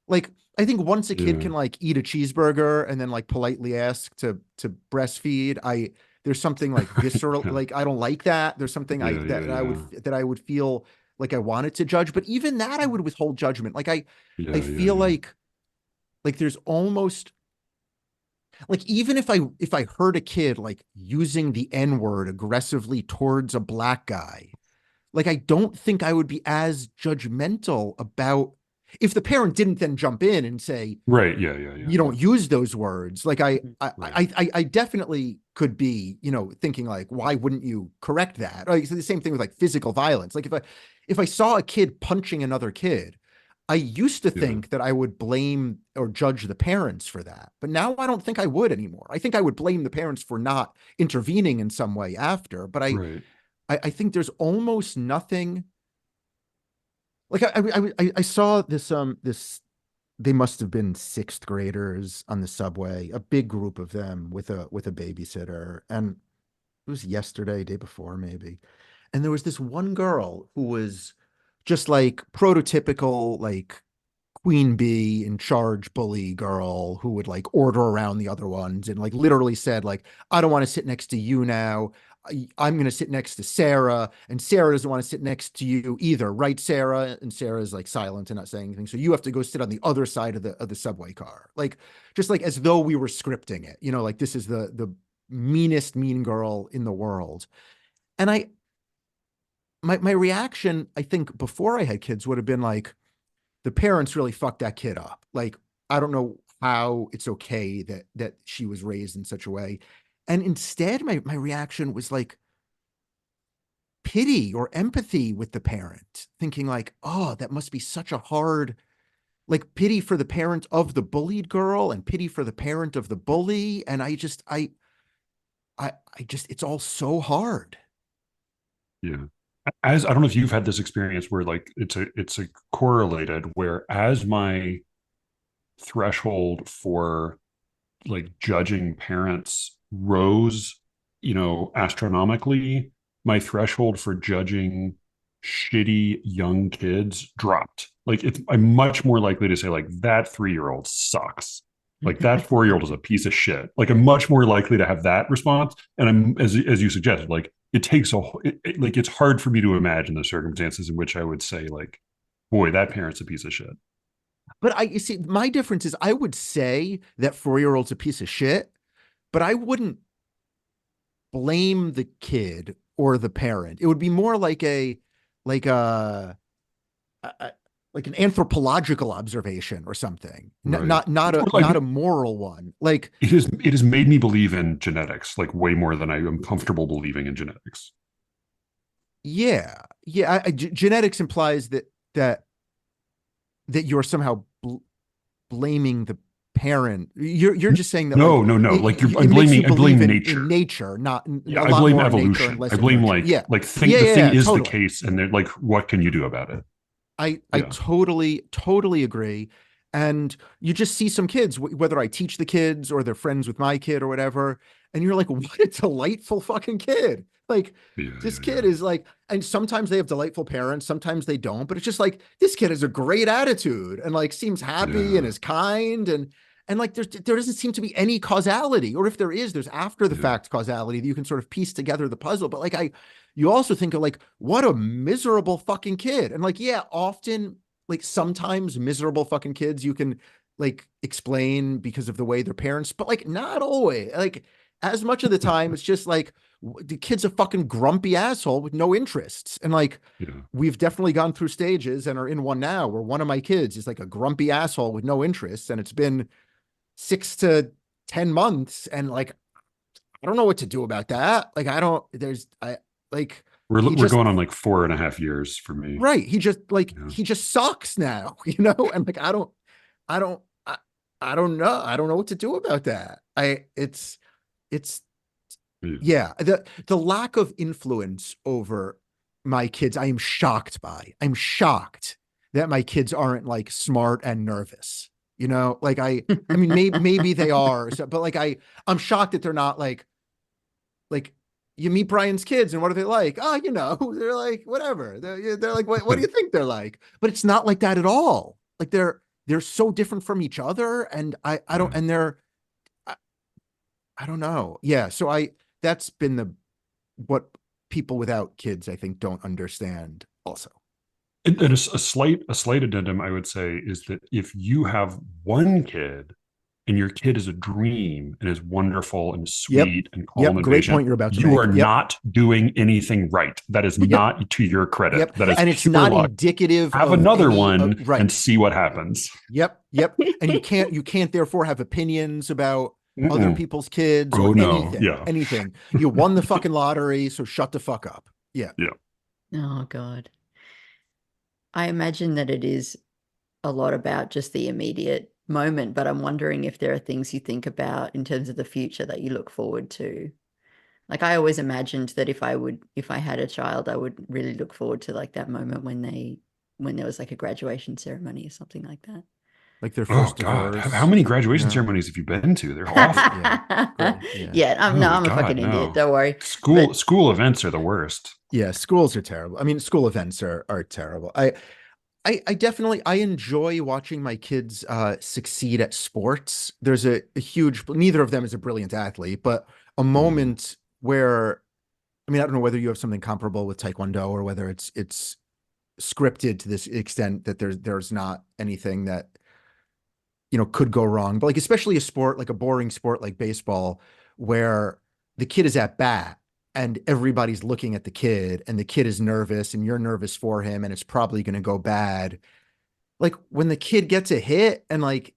Like, I think once a kid Yeah. can like eat a cheeseburger and then like politely ask to breastfeed, there's something like visceral, Yeah. like I don't like that. There's something Yeah. Yeah. Yeah. that I would feel like I wanted to judge, but even that I would withhold judgment. Like I Yeah. Yeah. feel Yeah. like there's almost like even if I heard a kid like using the N-word aggressively towards a black guy, like I don't think I would be as judgmental about if the parent didn't then jump in and say Right. Yeah. Yeah. Yeah. you don't use those words. Like Right. I definitely could be, thinking like, why wouldn't you correct that? Like, it's the same thing with like physical violence. Like if I saw a kid punching another kid, I used to Yeah. think that I would blame or judge the parents for that, but now I don't think I would anymore. I think I would blame the parents for not intervening in some way after, but Right. I think there's almost nothing like I saw this they must have been 6th graders on the subway, a big group of them with a babysitter, and it was yesterday, day before maybe, and there was this one girl who was just like prototypical like queen bee in charge bully girl who would like order around the other ones and like literally said like I don't want to sit next to you now. I'm going to sit next to Sarah, and Sarah doesn't want to sit next to you either, right, Sarah? And Sarah's like silent and not saying anything, so you have to go sit on the other side of the subway car, like just like as though we were scripting it, like this is the meanest mean girl in the world. And my reaction, I think, before I had kids would have been like, the parents really fucked that kid up. Like, I don't know how it's okay that she was raised in such a way. And instead, my reaction was like pity or empathy with the parent, thinking like, oh, that must be such a hard, like pity for the parent of the bullied girl and pity for the parent of the bully. And I just, it's all so hard. Yeah. As I don't know if you've had this experience where like it's a correlated where as my threshold for like judging parents rose, astronomically, my threshold for judging shitty young kids dropped. Like I'm much more likely to say like that 3-year-old sucks. Like that 4-year-old is a piece of shit. Like I'm much more likely to have that response. And I'm as you suggested, like it takes like it's hard for me to imagine the circumstances in which I would say like, boy, that parent's a piece of shit. But you see, my difference is I would say that 4-year-old's a piece of shit, but I wouldn't blame the kid or the parent. It would be more like like a, a like an anthropological observation or something, Right. not a moral one. Like It has made me believe in genetics like way more than I am comfortable believing in genetics. yeah, genetics implies that that you're somehow blaming the parent. You're just saying that No, like no, no. it, Like it makes you I blame believe nature. in nature, not Yeah, a I lot blame more in nature and evolution. I less in blame nurture. Yeah. the thing is the Totally. case, and they're like, what can you do about it? I Yeah, totally agree. And you just see some kids, whether I teach the kids or they're friends with my kid or whatever, and you're like, what a delightful fucking kid. Like yeah, this yeah, kid yeah, is like, and sometimes they have delightful parents, sometimes they don't, but it's just like this kid has a great attitude and like seems happy and yeah, is kind and like there doesn't seem to be any causality, or if there is, there's after the yeah, fact causality that you can sort of piece together the puzzle. But like you also think of like, what a miserable fucking kid. And like, yeah, often, like sometimes miserable fucking kids you can like explain because of the way their parents, but like not always. Like as much of the time, it's just like the kid's a fucking grumpy asshole with no interests. And like, yeah. we've definitely gone through stages and are in one now where one of my kids is like a grumpy asshole with no interests. And it's been 6 to 10 months. And like, I don't know what to do about that. Like, like, he We're just, going on like 4.5 years for me. right. Yeah. He just sucks now, you know? And like, I don't, I, I don't know. I don't know what to do about that. It's, Yeah. yeah. The lack of influence over my kids, I am shocked by. I'm shocked that my kids aren't like smart and nervous, you know? Like, I mean, maybe they are, but like, I'm shocked that they're not like you meet Brian's kids and what are they like? Oh, you know, they're like, whatever. They're like, what do you think they're like? But it's not like that at all. Like they're so different from each other. And I don't, Yeah. and I, I don't know. Yeah. So that's been what people without kids, I think, don't understand also. And a slight addendum I would say is that if you have one kid and your kid is a dream and is wonderful and Yep. sweet and calm Yep. and Great patient, point you're about to you are make. Yep. not doing anything right. That is Yep. not to your credit. Yep. That is And it's pure not luck. indicative Have of another any, one and right. see what happens. Yep. Yep. And you can't therefore have opinions about other Mm-mm. people's kids or Oh no. anything, Yeah. anything. You won the fucking lottery, so shut the fuck up. Yeah. Yeah. Oh God. I imagine that it is a lot about just the immediate moment, but I'm wondering if there are things you think about in terms of the future that you look forward to. Like I always imagined that if I had a child, I would really look forward to like that moment when there was like a graduation ceremony or something like that. Like their Oh first God. How divorce, many you graduation know? ceremonies have you been to? They're Great. awful. Yeah. Great. Yeah. Yeah, no, Oh I'm a God, fucking idiot. no. Don't worry. School But school events are the worst. Yeah. Schools are terrible. I mean, school events are terrible. I definitely I enjoy watching my kids succeed at sports. There's a huge, neither of them is a brilliant athlete, but a Mm. moment where, I mean, I don't know whether you have something comparable with Taekwondo or whether it's scripted to this extent that there's not anything that, you know, could go wrong. But like especially a sport, like a boring sport like baseball, where the kid is at bat and everybody's looking at the kid and the kid is nervous and you're nervous for him and it's probably going to go bad. Like when the kid gets a hit and like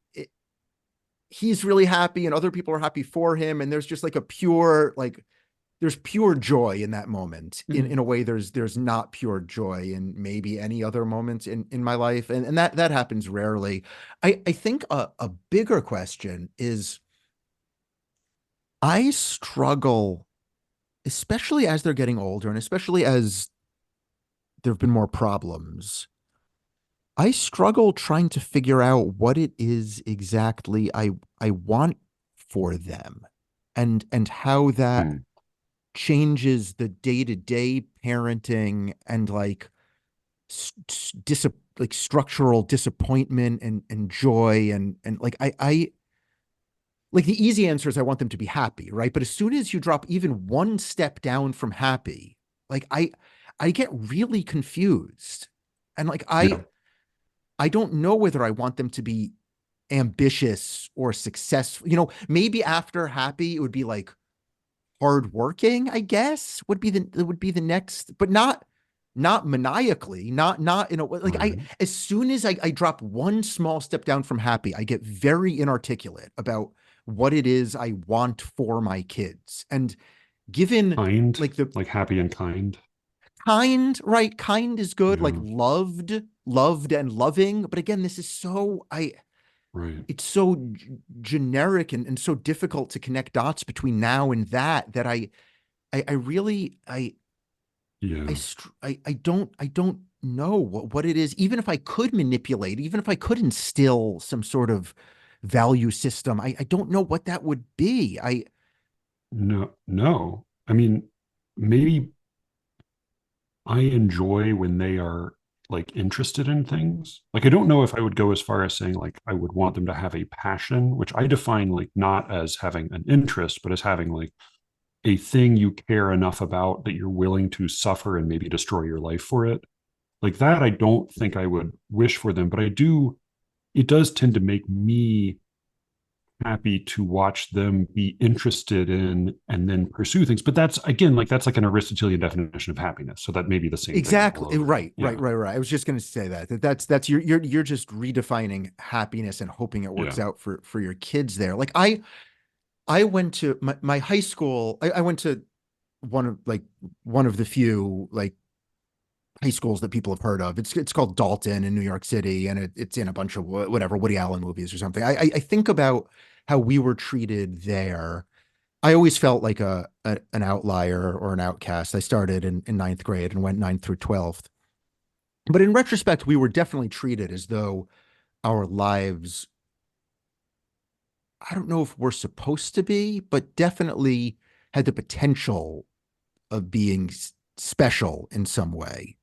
he's really happy and other people are happy for him and there's just like a pure like there's pure joy in that moment in a way there's not pure joy in maybe any other moments in my life, and that happens rarely. I think a bigger question is I struggle, especially as they're getting older and especially as there have been more problems. I struggle trying to figure out what it is exactly I want for them and how that Mm. changes the day-to-day parenting and like like structural disappointment and joy and like I like the easy answer is I want them to be happy, right? But as soon as you drop even one step down from happy, like I get really confused. And like Yeah. I don't know whether I want them to be ambitious or successful. You know, maybe after happy, it would be like hardworking, I guess, would be the next, but not maniacally, not in a way like Right. as soon as I drop one small step down from happy, I get very inarticulate about what it is I want for my kids. And given Kind, like the like happy and kind. kind, right? Kind is good, like Yeah. loved loved and loving. But again, this is so, Right. it's so generic and so difficult to connect dots between now and that, that I really, Yeah. I don't know what it is. Even if I could manipulate, even if I could instill some sort of value system, I don't know what that would be. No, no. I mean, maybe I enjoy when they are like interested in things. Like, I don't know if I would go as far as saying like I would want them to have a passion, which I define like not as having an interest, but as having like a thing you care enough about that you're willing to suffer and maybe destroy your life for it. Like that, I don't think I would wish for them, but I do. It does tend to make me happy to watch them be interested in and then pursue things. But that's again, like that's like an Aristotelian definition of happiness. So that may be the same thing all Exactly. over. Yeah. Right. I was just going to say that's you're just redefining happiness and hoping it works Yeah. out for your kids there. Like I went to my high school. I went to one of the few like high schools that people have heard of. It's called Dalton in New York City, and it's in a bunch of whatever Woody Allen movies or something. I think about how we were treated there. I always felt like an outlier or an outcast. I started in ninth grade and went ninth through 12th. But in retrospect, we were definitely treated as though our lives, I don't know if we're supposed to be, but definitely had the potential of being special in some way.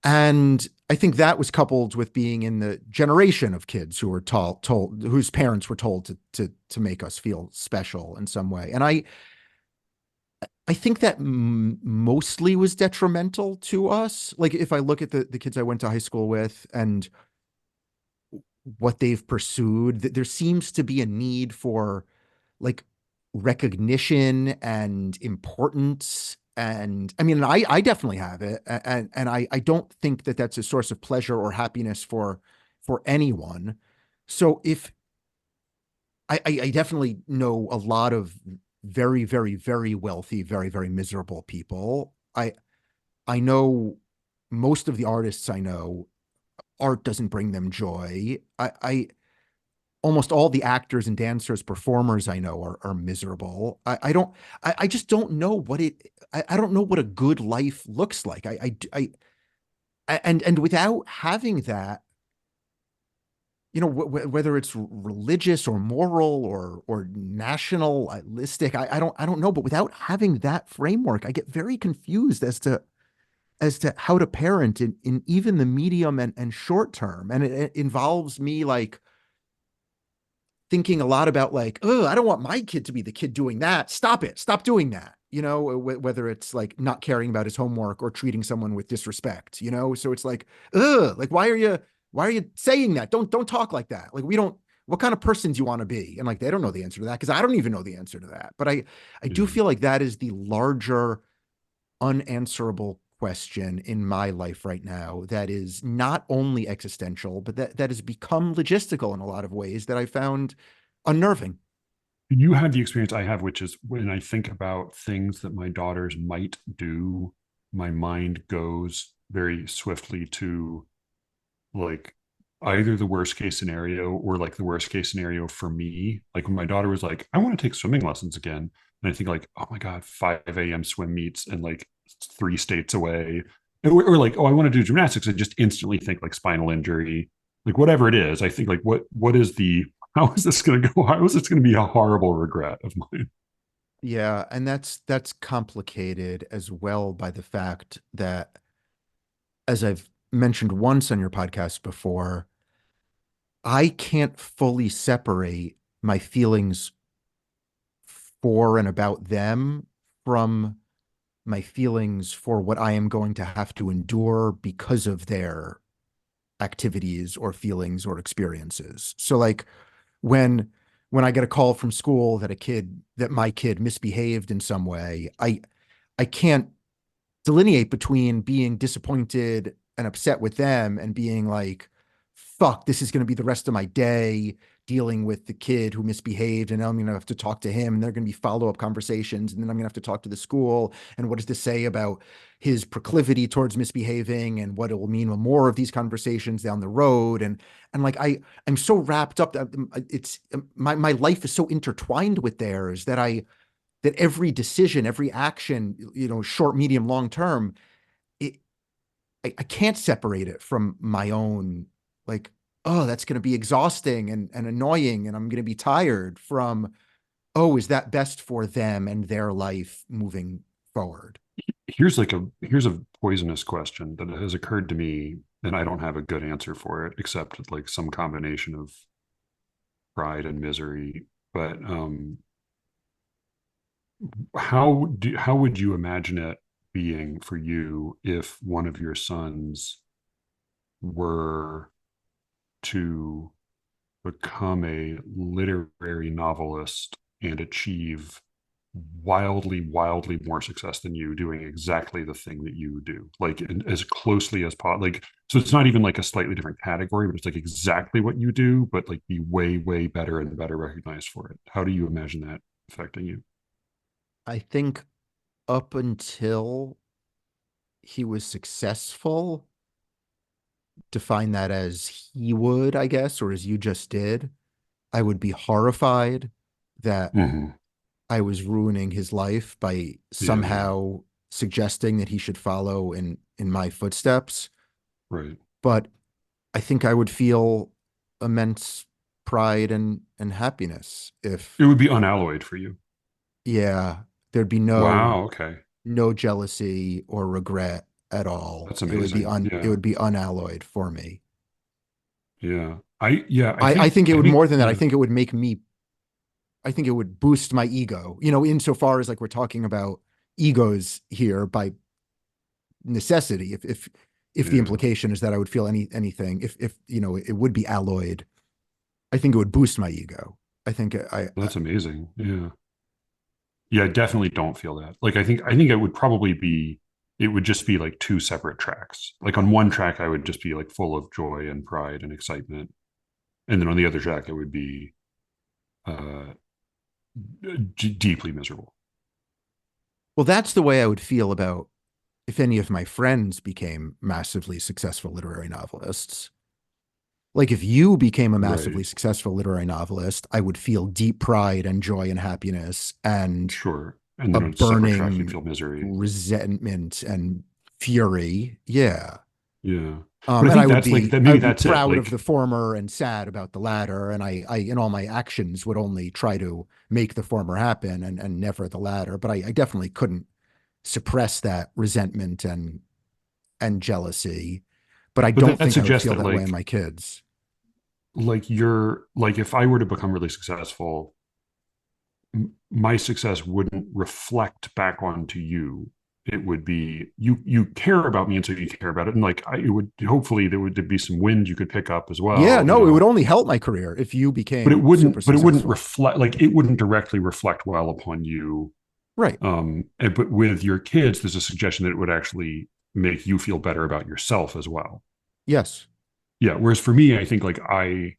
And I think that was coupled with being in the generation of kids who were told whose parents were told to make us feel special in some way. And I think that mostly was detrimental to us. Like if I look at the kids I went to high school with and what they've pursued, there seems to be a need for like recognition and importance. And I mean, I definitely have it. And I don't think that that's a source of pleasure or happiness for anyone. So if I definitely know a lot of very, very, very wealthy, very, very miserable people. I know most of the artists I know, art doesn't bring them joy. I almost all the actors and dancers, performers I know are miserable. I just don't know I don't know what a good life looks like. And without having that, whether it's religious or moral or nationalistic, I don't know. But without having that framework, I get very confused as to how to parent in even the medium and short term. And it involves me like thinking a lot about like, oh, I don't want my kid to be the kid doing that. Stop it. Stop doing that. Whether it's like not caring about his homework or treating someone with disrespect, so it's like, like, why are you saying that? Don't talk like that. Like, what kind of person do you want to be? And like, they don't know the answer to that because I don't even know the answer to that. But I do Yeah. feel like that is the larger unanswerable question in my life right now that is not only existential, but that has become logistical in a lot of ways that I found unnerving. You have the experience I have, which is when I think about things that my daughters might do, my mind goes very swiftly to like either the worst case scenario or like the worst case scenario for me. Like when my daughter was like, I want to take swimming lessons again. And I think like, oh my God, 5 a.m. swim meets and like 3 states away. Or like, oh, I want to do gymnastics. I just instantly think like spinal injury, like whatever it is. I think like what is the how is this going to go? How is this going to be a horrible regret of mine? Yeah, and that's complicated as well by the fact that, as I've mentioned once on your podcast before, I can't fully separate my feelings for and about them from my feelings for what I am going to have to endure because of their activities or feelings or experiences. So like when when I get a call from school that my kid misbehaved in some way, I can't delineate between being disappointed and upset with them and being like, fuck, this is going to be the rest of my day dealing with the kid who misbehaved, and I'm going to have to talk to him, and there are going to be follow-up conversations, and then I'm going to have to talk to the school, and what does this say about his proclivity towards misbehaving, and what it will mean with more of these conversations down the road. And like I'm so wrapped up that it's my life is so intertwined with theirs that every decision, every action, short, medium, long term, it I can't separate it from my own, like, oh, that's going to be exhausting and annoying, and I'm going to be tired from, oh, is that best for them and their life moving forward? Here's a poisonous question that has occurred to me, and I don't have a good answer for it, except like some combination of pride and misery. But how would you imagine it being for you if one of your sons were to become a literary novelist and achieve wildly more success than you doing exactly the thing that you do, like as closely as possible? Like, so it's not even like a slightly different category, but it's like exactly what you do, but like be way better and better recognized for it. How do you imagine that affecting you? I think up until he was successful, define that as he would, I guess, or as you just did, I would be horrified that Mm-hmm. I was ruining his life by Yeah, somehow suggesting that he should follow in my footsteps. right. But I think I would feel immense pride and happiness if, It would be unalloyed for you. yeah, there'd be Wow. Okay. no jealousy or regret at all. That's It amazing. Yeah. would be unalloyed for me. Yeah. I I think, think it I would, think, more than that, I yeah. think it would make me, I think it would boost my ego, insofar as like we're talking about egos here by necessity. If the Yeah. implication is that I would feel anything, if it would be alloyed, I think it would boost my ego. I think That's amazing. Yeah. Yeah, I definitely don't feel that. Like I think it would probably be it would just be like two separate tracks. Like on one track I would just be like full of joy and pride and excitement. And then on the other track it would be uh deeply miserable. well, that's the way I would feel about if any of my friends became massively successful literary novelists. Like if you became a Right. massively successful literary novelist, I would feel deep pride and joy and happiness and Sure. And a then on a separate track you'd burning feel misery. resentment and fury. Yeah. Yeah. But I And think that's like that I maybe would be that's it. proud of Like the former and sad about the latter. And I in all my actions would only try to make the former happen and never the latter. But I definitely couldn't suppress that resentment and jealousy. But I but don't that think I would suggests feel that that way in my kids. like you're like if I were to become really successful, my success wouldn't reflect back onto you. It would be you care about me, and so you care about it, and like it would hopefully there would be some wind you could pick up as Yeah, well, no, it would only help my career if you became super but it wouldn't successful. reflect like it wouldn't directly reflect well upon you. Right. But with your kids, there's a suggestion that it would actually make you feel better about yourself as well. Yes. Yeah. Whereas for me, I think like I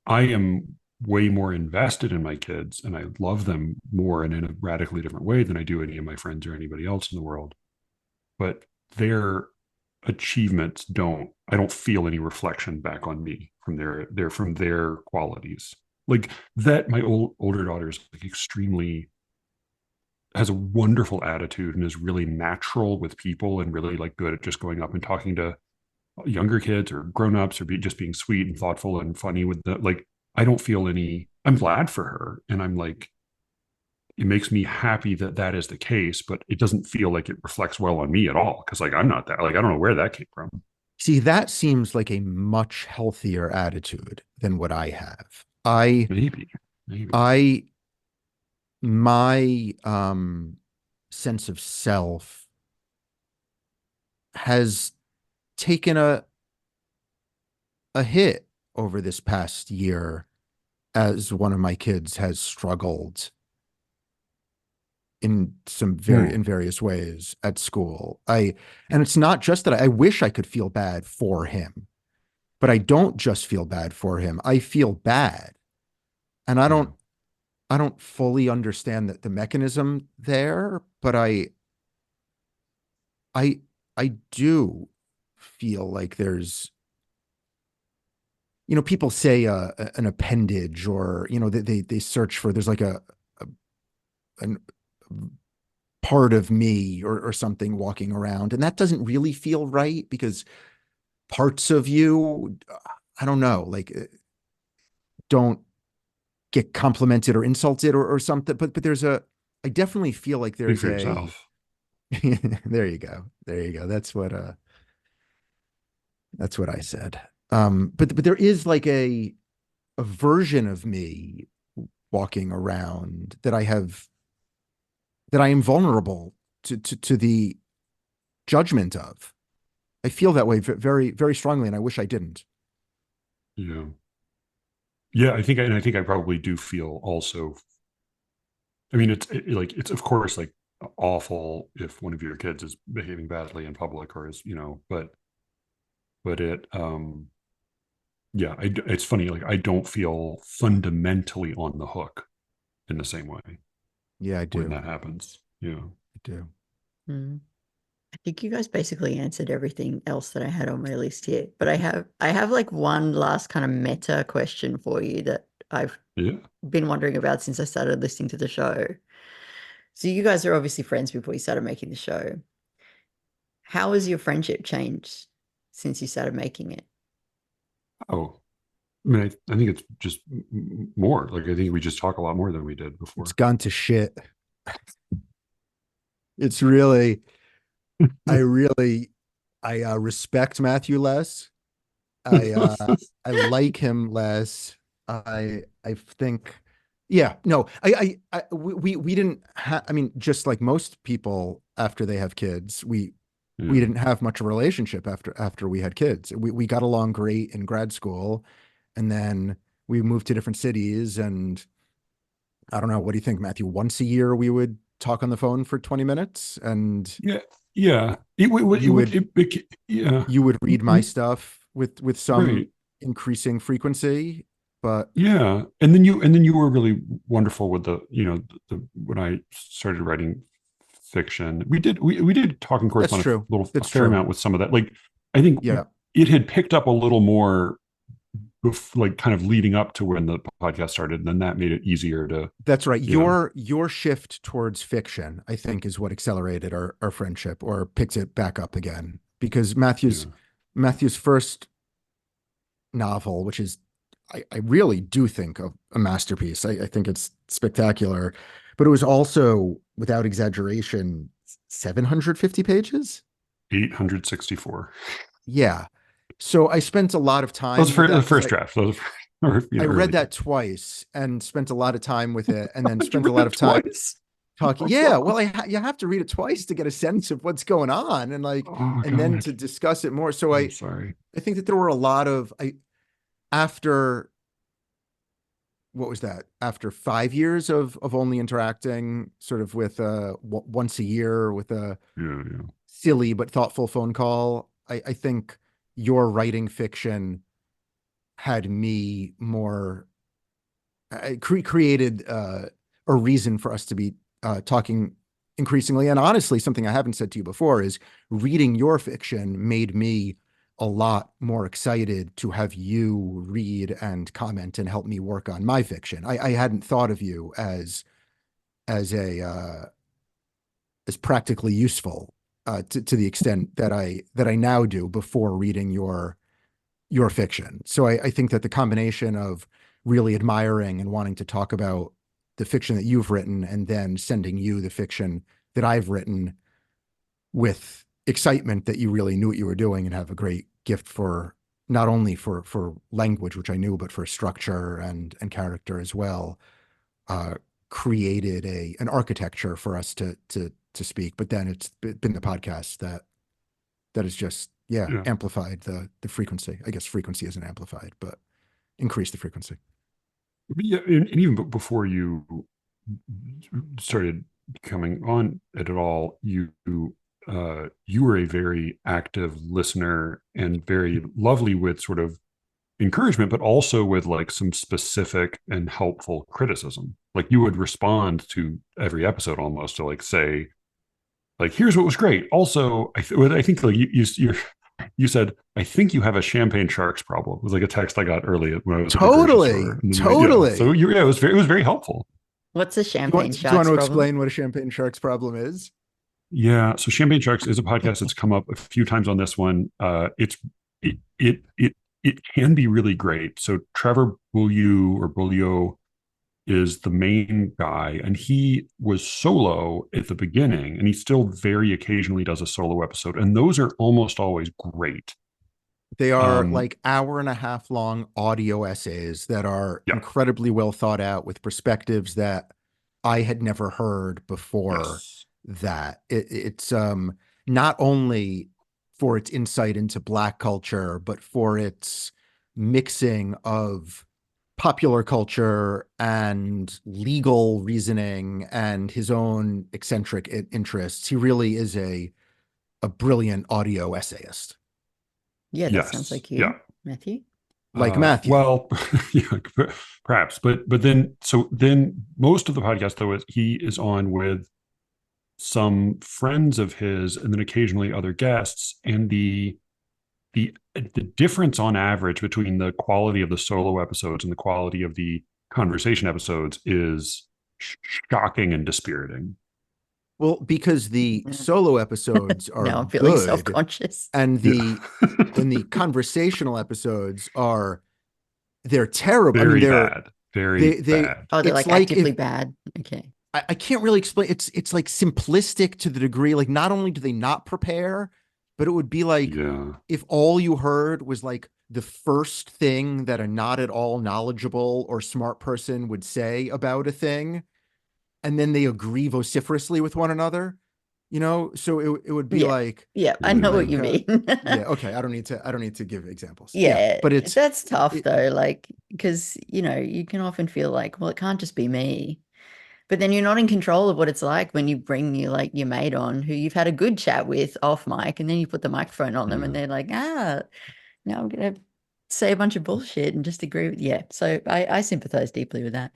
am way more invested in my kids and I love them more and in a radically different way than I do any of my friends or anybody else in the world. But their achievements I don't feel any reflection back on me from their qualities. Like that my older daughter is like extremely has a wonderful attitude and is really natural with people and really like good at just going up and talking to younger kids or grown-ups or just being sweet and thoughtful and funny with the like I don't feel any I'm glad for her and I'm like it makes me happy that that is the case, but it doesn't feel like it reflects well on me at all because like I'm not that like I don't know where that came from. See, that seems like a much healthier attitude than what I have. I Maybe. I my sense of self has taken a hit over this past year as one of my kids has struggled Hmm. in various ways at school. And it's not just that I wish I could feel bad for him, but I don't just feel bad for him. I feel bad And Yeah. I don't fully understand the mechanism there, but I I do feel like there's, people say an appendage, or they search for, there's like a an part of me, or something walking around, and that doesn't really feel right, because parts of you, I don't know, like, don't get complimented or insulted, or something, but I definitely feel like Speak there's for a yourself. there you go. There you go. That's what I said. But there is like a version of me walking around that I am vulnerable to the judgment of. I feel that way very, very strongly, and I wish I didn't. Yeah. Yeah, I think I probably do feel also. I mean, like it's of course like awful if one of your kids is behaving badly in public or is, but it yeah, it's funny, like I don't feel fundamentally on the hook in the same way Yeah, I when do. that happens. Yeah. I do. Mm. I think you guys basically answered everything else that I had on my list here. But I have like one last kind of meta question for you that I've Yeah. been wondering about since I started listening to the show. So you guys are obviously friends before you started making the show. How has your friendship changed since you started making it? Oh, I mean, I think it's just more like I think we just talk a lot more than we did It's before. gone to shit. It's really, I really, I respect Matthew less. I I like him less. I think, yeah, no, we didn't have, I mean, just like most people after they have kids, we Yeah. didn't have much of a relationship after we had kids. We got along great in grad school, and then we moved to different cities, and I don't know, what do you think, Matthew? Once a year we would talk on the phone for 20 minutes, and Yeah. Yeah. you would Yeah. you would read my stuff with some Right. increasing frequency, but Yeah. And then you were really wonderful with when I started writing fiction. We did talk and that's correspond true. a That's fair true. amount with some of that. Like I think Yeah, it had picked up a little more like kind of leading up to when the podcast started, and then that made it easier to, that's right. you know, Your shift towards fiction, I think, is what accelerated our friendship, or picked it back up again. Because yeah, Matthew's first novel, which is, I really do think, a masterpiece. I think it's spectacular, but it was also, without exaggeration, 750 pages. 864. Yeah. So I spent a lot of That was time with the that, because first draft. Those were, I read early that drafts. twice and spent a lot of time with it, and then You spent a read lot it of time twice. talking. Oh, Yeah, wow. well, you have to read it twice to get a sense of what's going on, and Oh and then God. to discuss it more. So I'm sorry. I think that there were a lot of, after, what was that? After 5 years of only interacting sort of with once a year with a Yeah, yeah. silly but thoughtful phone call, I think your writing fiction had me more, created a reason for us to be talking increasingly. And honestly, something I haven't said to you before is, reading your fiction made me a lot more excited to have you read and comment and help me work on my fiction. I hadn't thought of you as a as practically useful, to the extent that I now do before reading your fiction. So I think that the combination of really admiring and wanting to talk about the fiction that you've written, and then sending you the fiction that I've written, with excitement that you really knew what you were doing and have a great gift for, not only for language, which I knew, but for structure and character as well, uh, created an architecture for us to speak. But then it's been the podcast that has just, yeah, Yeah. amplified the frequency. I guess frequency isn't amplified, but increased the frequency. But yeah, and even before you started coming on it at all, you were a very active listener and very lovely with sort of encouragement, but also with like some specific and helpful criticism. Like you would respond to every episode almost to like say, like, here's what was great. Also, I think like you said, I think you have a champagne sharks problem. It was like a text I got early when I was at the grocery store. Totally. So it was very helpful. What's a champagne Do you sharks want to problem? explain what a champagne sharks problem is? Yeah. So Champagne Sharks is a podcast that's come up a few times on this one. It can be really great. So Trevor Beaulieu is the main guy, and he was solo at the beginning, and he still very occasionally does a solo episode, and those are almost always great. They are like hour and a half long audio essays that are incredibly well thought out with perspectives that I had never heard before. Yes. That it's not only for its insight into Black culture, but for its mixing of popular culture and legal reasoning and his own eccentric interests. He really is a brilliant audio essayist. Yeah, that sounds like you, Matthew. Like Matthew. Well, yeah, perhaps, but then most of the podcast though he is on with some friends of his, and then occasionally other guests, and the difference on average between the quality of the solo episodes and the quality of the conversation episodes is shocking and dispiriting. Well, because the solo episodes are now I'm feeling good, self-conscious, and the conversational episodes they're terrible. Very bad. Very bad. Oh, they're like actively bad. Okay. I can't really explain. It's like simplistic to the degree, like not only do they not prepare, but it would be like if all you heard was like the first thing that a not at all knowledgeable or smart person would say about a thing, and then they agree vociferously with one another, so it would be like, I know what you mean. Okay. I don't need to give examples. But that's tough though. Like, because, you can often feel like, well, it can't just be me. But then you're not in control of what it's like when you bring your mate on who you've had a good chat with off mic, and then you put the microphone on them and they're like, now I'm going to say a bunch of bullshit and just agree with, So I sympathize deeply with that.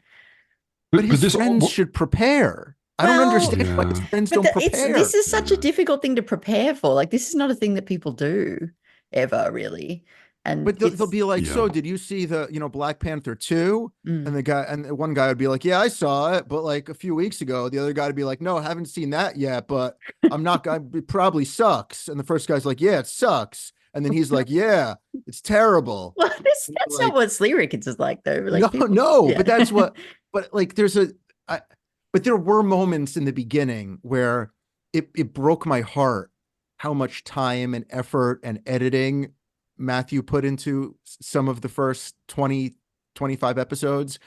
But his friends should prepare. I don't understand why his friends don't prepare. This is such a difficult thing to prepare for. Like, this is not a thing that people do ever, really. But they'll be like, so did you see the, Black Panther 2? And one guy would be like, yeah, I saw it, but like a few weeks ago. The other guy would be like, no, I haven't seen that yet, but it probably sucks. And the first guy's like, yeah, it sucks. And then he's like, yeah, it's terrible. Well, that's not what SLEERICKETS is like, though. Like, but that's what, but like but there were moments in the beginning where it broke my heart how much time and effort and editing Matthew put into some of the first 20, 25 episodes.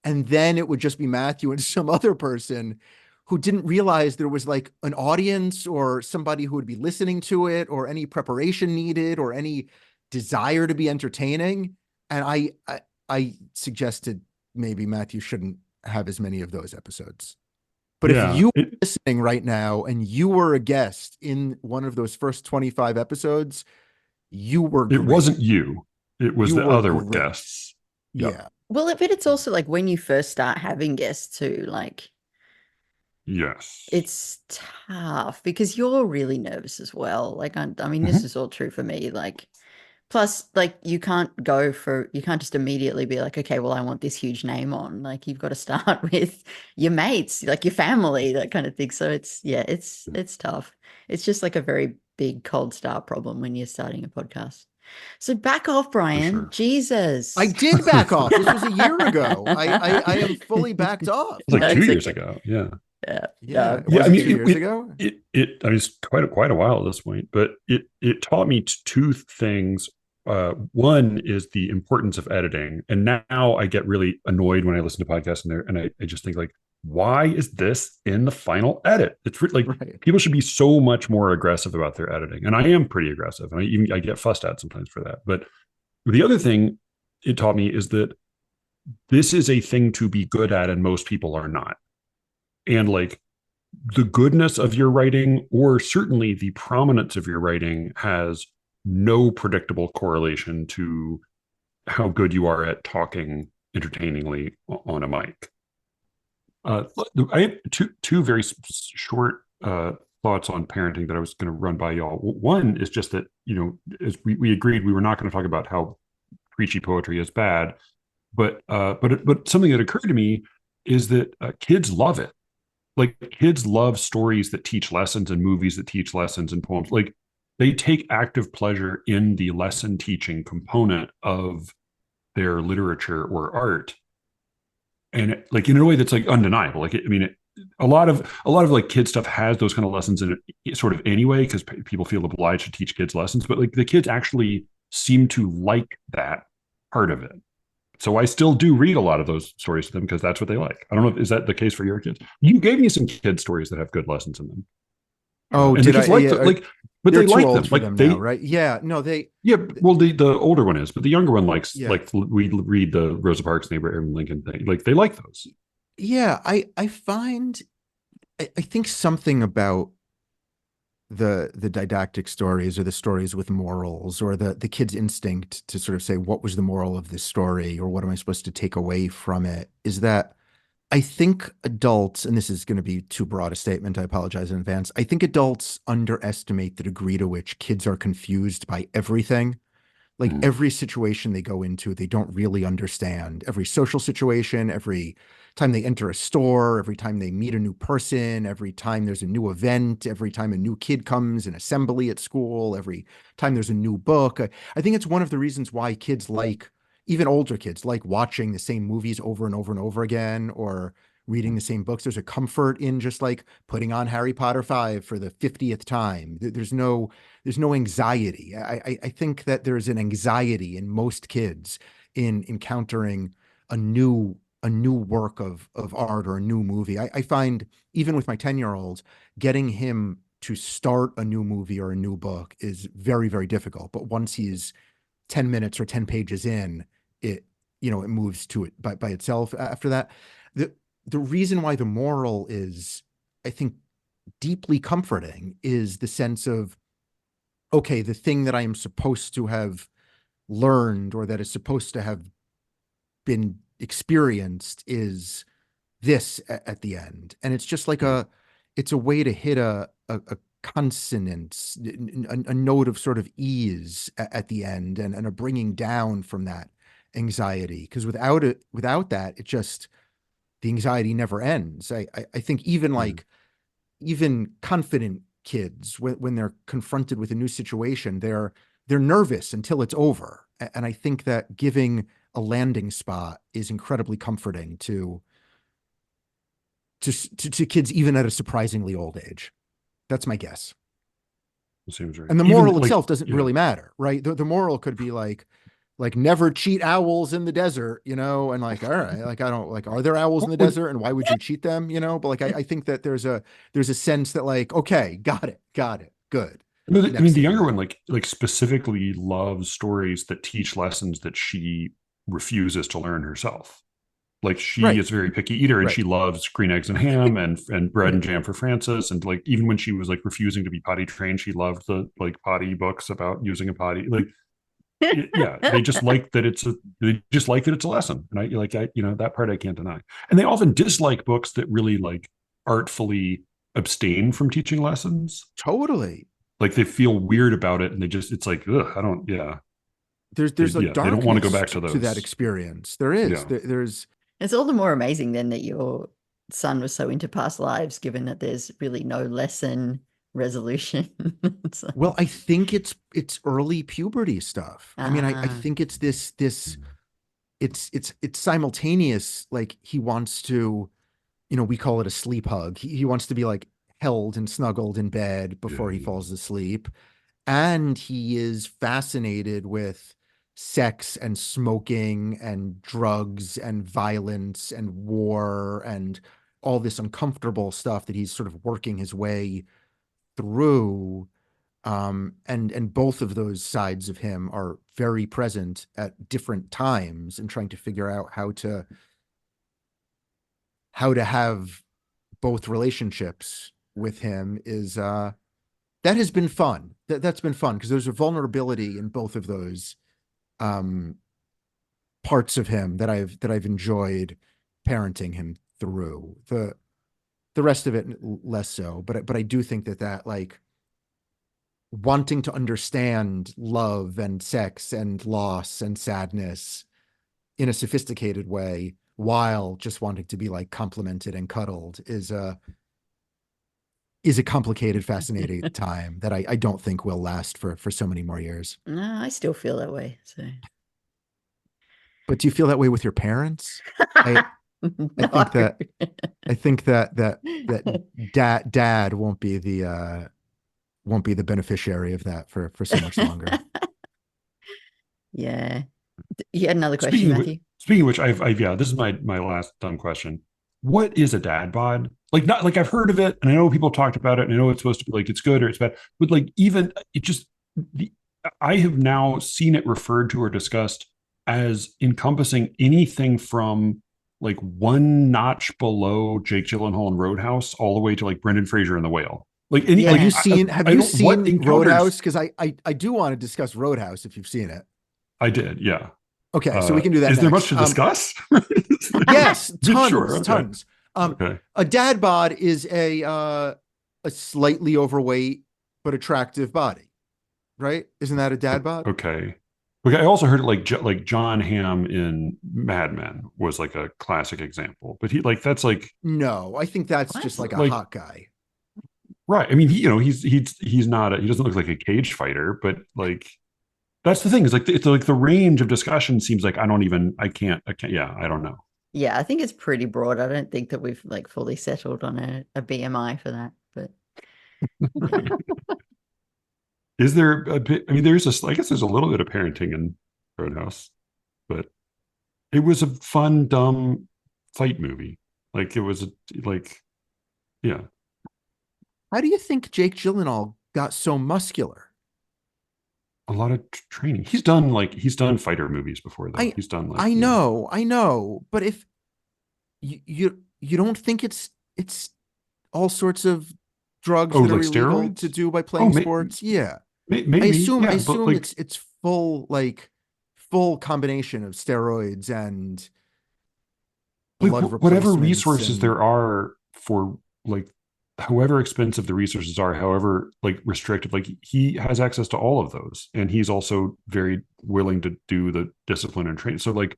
And then it would just be Matthew and some other person who didn't realize there was like an audience or somebody who would be listening to it, or any preparation needed, or any desire to be entertaining. And I suggested maybe Matthew shouldn't have as many of those episodes. But if you were listening right now and you were a guest in one of those first 25 episodes, you were great. It wasn't you. It was the other guests. Yeah. Well, but it's also like when you first start having guests too, like, yes, it's tough because you're really nervous as well. Like, I mean, this is all true for me. Like, plus, like, you can't just immediately be like, okay, well, I want this huge name on. Like, you've got to start with your mates, like your family, that kind of thing. So it's tough. It's just like a very big cold start problem when you're starting a podcast. So back off, Brian. Sure. Jesus. I did back off. This was a year ago. I am fully backed off. It was like 2 years ago. Yeah. I mean, 2 years ago. I mean, it's quite a while at this point, but it taught me two things. One is the importance of editing, and now I get really annoyed when I listen to podcasts and I just think like, why is this in the final edit? It's like people should be so much more aggressive about their editing, and I am pretty aggressive, and I get fussed at sometimes for that. But the other thing it taught me is that this is a thing to be good at, and most people are not. And like the goodness of your writing, or certainly the prominence of your writing, has no predictable correlation to how good you are at talking entertainingly on a mic. I have two very short thoughts on parenting that I was going to run by y'all. One is just that, as we agreed, we were not going to talk about how preachy poetry is bad, but something that occurred to me is that kids love it. Like, kids love stories that teach lessons and movies that teach lessons and poems. Like, they take active pleasure in the lesson teaching component of their literature or art, and like in a way that's like undeniable. Like, I mean, a lot of like kid stuff has those kind of lessons in it sort of anyway, because people feel obliged to teach kids lessons, but like the kids actually seem to like that part of it. So I still do read a lot of those stories to them because that's what they like. I don't know, is that the case for your kids? You gave me some kid stories that have good lessons in them. Oh, And the did kids I? like Yeah, like, but they're they too like old them. for Like them they, now, right? Yeah, no, yeah. Well, the older one is, but the younger one likes, yeah, like, we read the Rosa Parks and Abraham Lincoln thing. Like, they like those. yeah. I find I think something about the didactic stories, or the stories with morals, or the kid's instinct to sort of say, what was the moral of this story, or what am I supposed to take away from it, is that I think adults, and this is going to be too broad a statement, I apologize in advance. I think adults underestimate the degree to which kids are confused by everything. Like, Mm. every situation they go into, they don't really understand. Every social situation, every time they enter a store, every time they meet a new person, every time there's a new event, every time a new kid comes, an assembly at school, every time there's a new book. I think it's one of the reasons why kids like, even older kids, like watching the same movies over and over and over again, or reading the same books. There's a comfort in just like putting on Harry Potter 5 for the 50th time. There's no anxiety. I think that there's an anxiety in most kids in encountering a new work of art, or a new movie. I find, even with my 10-year-old, getting him to start a new movie or a new book is very, very difficult. But once he's 10 minutes or 10 pages in, it it moves to it by itself after that. The reason why the moral is, I think, deeply comforting is the sense of, okay, the thing that I am supposed to have learned, or that is supposed to have been experienced, is this at the end. And it's just like it's a way to hit a consonance, a note of sort of ease at the end, and a bringing down from that anxiety. Because without that, the anxiety never ends. I think even Mm. like, even confident kids, when they're confronted with a new situation, they're nervous until it's over. And I think that giving a landing spot is incredibly comforting to kids, even at a surprisingly old age. That's my guess. It seems right. And the Even moral like, itself doesn't yeah. really matter, right? The moral could be like never cheat owls in the desert, and like, all right, like, I don't like, are there owls in the desert, and why would you cheat them, but like, I think that there's a sense that, like, okay, got it, good. I mean, Next the thing. younger one, like specifically loves stories that teach lessons that she refuses to learn herself. Like, she Right, is a very picky eater, and right. she loves green eggs and ham and bread Yeah. and jam for Francis. And like, even when she was like refusing to be potty trained, she loved the like potty books about using a potty. Like, yeah, they just like that it's a lesson. And that part I can't deny. And they often dislike books that really like artfully abstain from teaching lessons. Totally. Like, they feel weird about it, and it's like, ugh, I don't, yeah. There's a They don't want to go darkness back to to that those. experience. There is. Yeah. There's It's all the more amazing then that your son was so into past lives, given that there's really no lesson resolution. So, Well, I think it's early puberty stuff. I mean, I ah, think it's this it's simultaneous. Like, he wants to, we call it a sleep hug. He wants to be like held and snuggled in bed before he Yeah. falls asleep. And he is fascinated with sex and smoking and drugs and violence and war and all this uncomfortable stuff that he's sort of working his way through. And both of those sides of him are very present at different times, and trying to figure out how to have both relationships with him is that has been fun. That's been fun, because there's a vulnerability in both of those um parts of him that I've enjoyed parenting him through. The rest of it less so, but I do think that like wanting to understand love and sex and loss and sadness in a sophisticated way while just wanting to be like complimented and cuddled is a complicated, fascinating time that I don't think will last for so many more years. No, I still feel that way. So, but do you feel that way with your parents? I think that dad won't be the beneficiary of that for so much longer. Yeah. You had another question, Matthew? Speaking of which, I've yeah, this is my last dumb question. What is a dad bod? Like, not like I've heard of it, and I know people talked about it, and I know it's supposed to be like it's good or it's bad, but like even it just I have now seen it referred to or discussed as encompassing anything from like one notch below Jake Gyllenhaal in Roadhouse all the way to like Brendan Fraser in The Whale. Like, any, have like, you seen Roadhouse? Because I do want to discuss Roadhouse if you've seen it. I did, yeah. Okay, so we can do that. Is there much to discuss? Yes, tons, sure, okay. tons. Okay. A dad bod is a slightly overweight but attractive body, right? Isn't that a dad bod? Okay. I also heard it like John Hamm in Mad Men was like a classic example, but that's like, no, I think that's just like a hot guy, right? I mean, he's not he doesn't look like a cage fighter, but like that's the thing is like it's like the range of discussion seems like I can't yeah, I don't know. Yeah, I think it's pretty broad. I don't think that we've like fully settled on a BMI for that, but yeah. Is there a bit? I mean, I guess there's a little bit of parenting in Roadhouse, but it was a fun, dumb fight movie. Like it was yeah. How do you think Jake Gyllenhaal got so muscular? A lot of training. He's done fighter movies before though. He's done I know, but if you don't think it's all sorts of drugs that are illegal steroids? to do by playing sports? Yeah. Maybe, I assume like, it's full combination of steroids and blood whatever resources there are for like however expensive the resources are, however like restrictive, like he has access to all of those, and he's also very willing to do the discipline and training. So like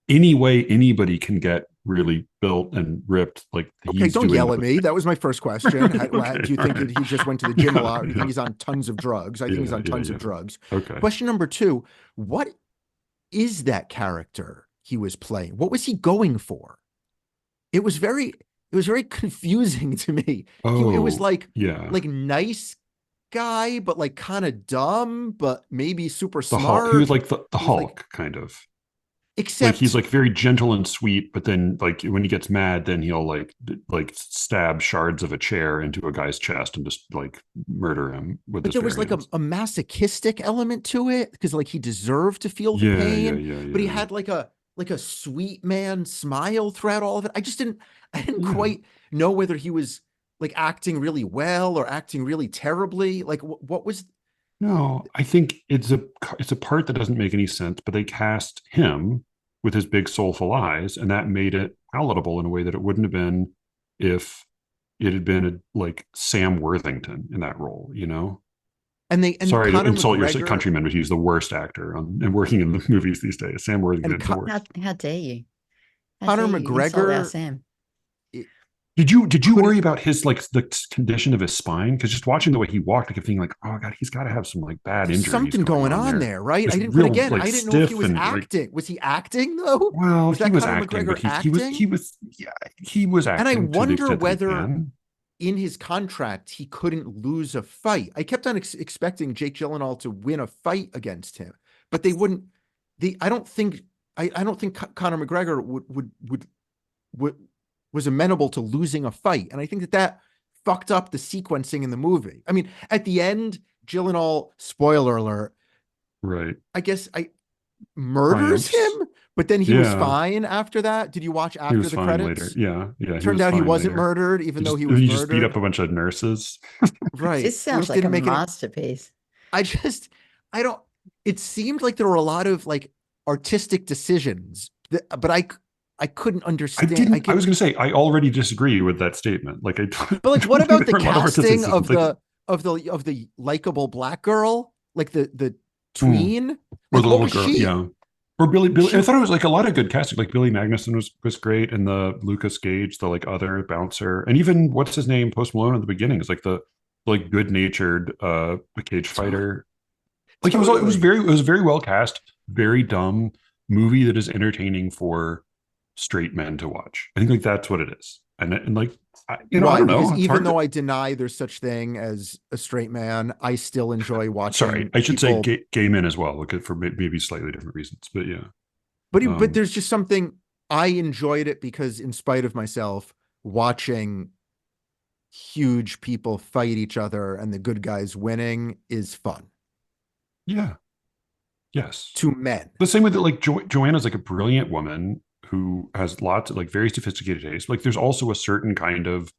any way anybody can get really built and ripped, like okay, don't yell at me. That was my first question. Okay, do you think that he just went to the gym a lot, or do you think he's on tons of drugs? I think he's on tons of drugs. Okay. Question number 2: what is that character he was playing? What was he going for? It was very confusing to me. It was like nice guy, but like kind of dumb, but maybe super smart. He was like the Hulk kind of. Except like he's like very gentle and sweet, but then like when he gets mad, then he'll like stab shards of a chair into a guy's chest and just like murder him with. But there was like a masochistic element to it because like he deserved to feel the pain, but he had like a sweet man smile throughout all of it. I didn't quite know whether he was like acting really well or acting really terribly. Like what was? No, I think it's a part that doesn't make any sense, but they cast him with his big soulful eyes, and that made it palatable in a way that it wouldn't have been if it had been like Sam Worthington in that role, you know? Sorry to insult your countrymen, but he's the worst actor and working in the movies these days. Sam Worthington is the worst. How dare you? Conor McGregor. Sam. Did you worry about his like the condition of his spine? Because just watching the way he walked, I kept thinking like, oh god, he's got to have some like bad injuries. Something going on there, right? I didn't. But again, I didn't know if he was acting. Was he acting though? Well, he was acting, but he was acting. And I wonder whether in his contract he couldn't lose a fight. I kept on expecting Jake Gyllenhaal to win a fight against him, but they wouldn't. I don't think Conor McGregor would was amenable to losing a fight. And I think that fucked up the sequencing in the movie. I mean, at the end, Gyllenhaal, spoiler alert, right? I guess murders him, but then he was fine after that. Did you watch after the credits? Later. Yeah. Turned out he wasn't murdered, even though he was murdered. Just beat up a bunch of nurses. Right. This sounds like a masterpiece. It seemed like there were a lot of like artistic decisions. But I couldn't I understand. didn't. I was going to say I already disagree with that statement. Like I But like, what don't think about the there are a lot of artistic casting decisions. of Like, the likable black girl, like the hmm. tween? Or Like, the what little was girl, she? yeah. Or Billy. I She thought it was like a lot of good casting. Like Billy Magnuson was great, and the Lucas Gage, the like other bouncer, and even what's his name, Post Malone at the beginning is like the like good natured cage to- fighter. Like totally. it was very well cast, very dumb movie that is entertaining for straight men to watch. I think like that's what it is, and like I Why? don't Because know. It's even hard to. though I deny there's such thing as a straight man, I still enjoy Sorry, watching I should say people. gay men as well. Look at for maybe slightly different reasons, but yeah. But Um, there's just something, I enjoyed it because in spite of myself, watching huge people fight each other and the good guys winning is fun yeah. Yes. to men. The same with like Joanna's like a brilliant woman who has lots of like very sophisticated taste. Like there's also a certain kind of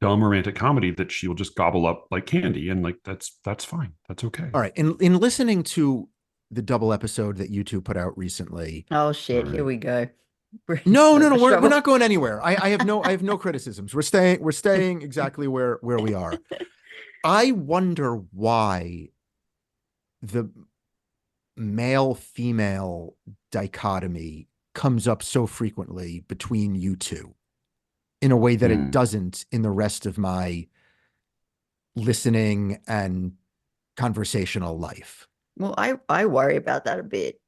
dumb romantic comedy that she'll just gobble up like candy, and like that's fine. That's okay. All right. In listening to the double episode that you two put out recently, Oh All shit, here right. we go. We're in no, so no, no, much we're trouble. not going anywhere. I have no criticisms. We're staying exactly where we are. I wonder why the male female dichotomy comes up so frequently between you two in a way that it Hmm. doesn't in the rest of my listening and conversational life. Well, I worry about that a bit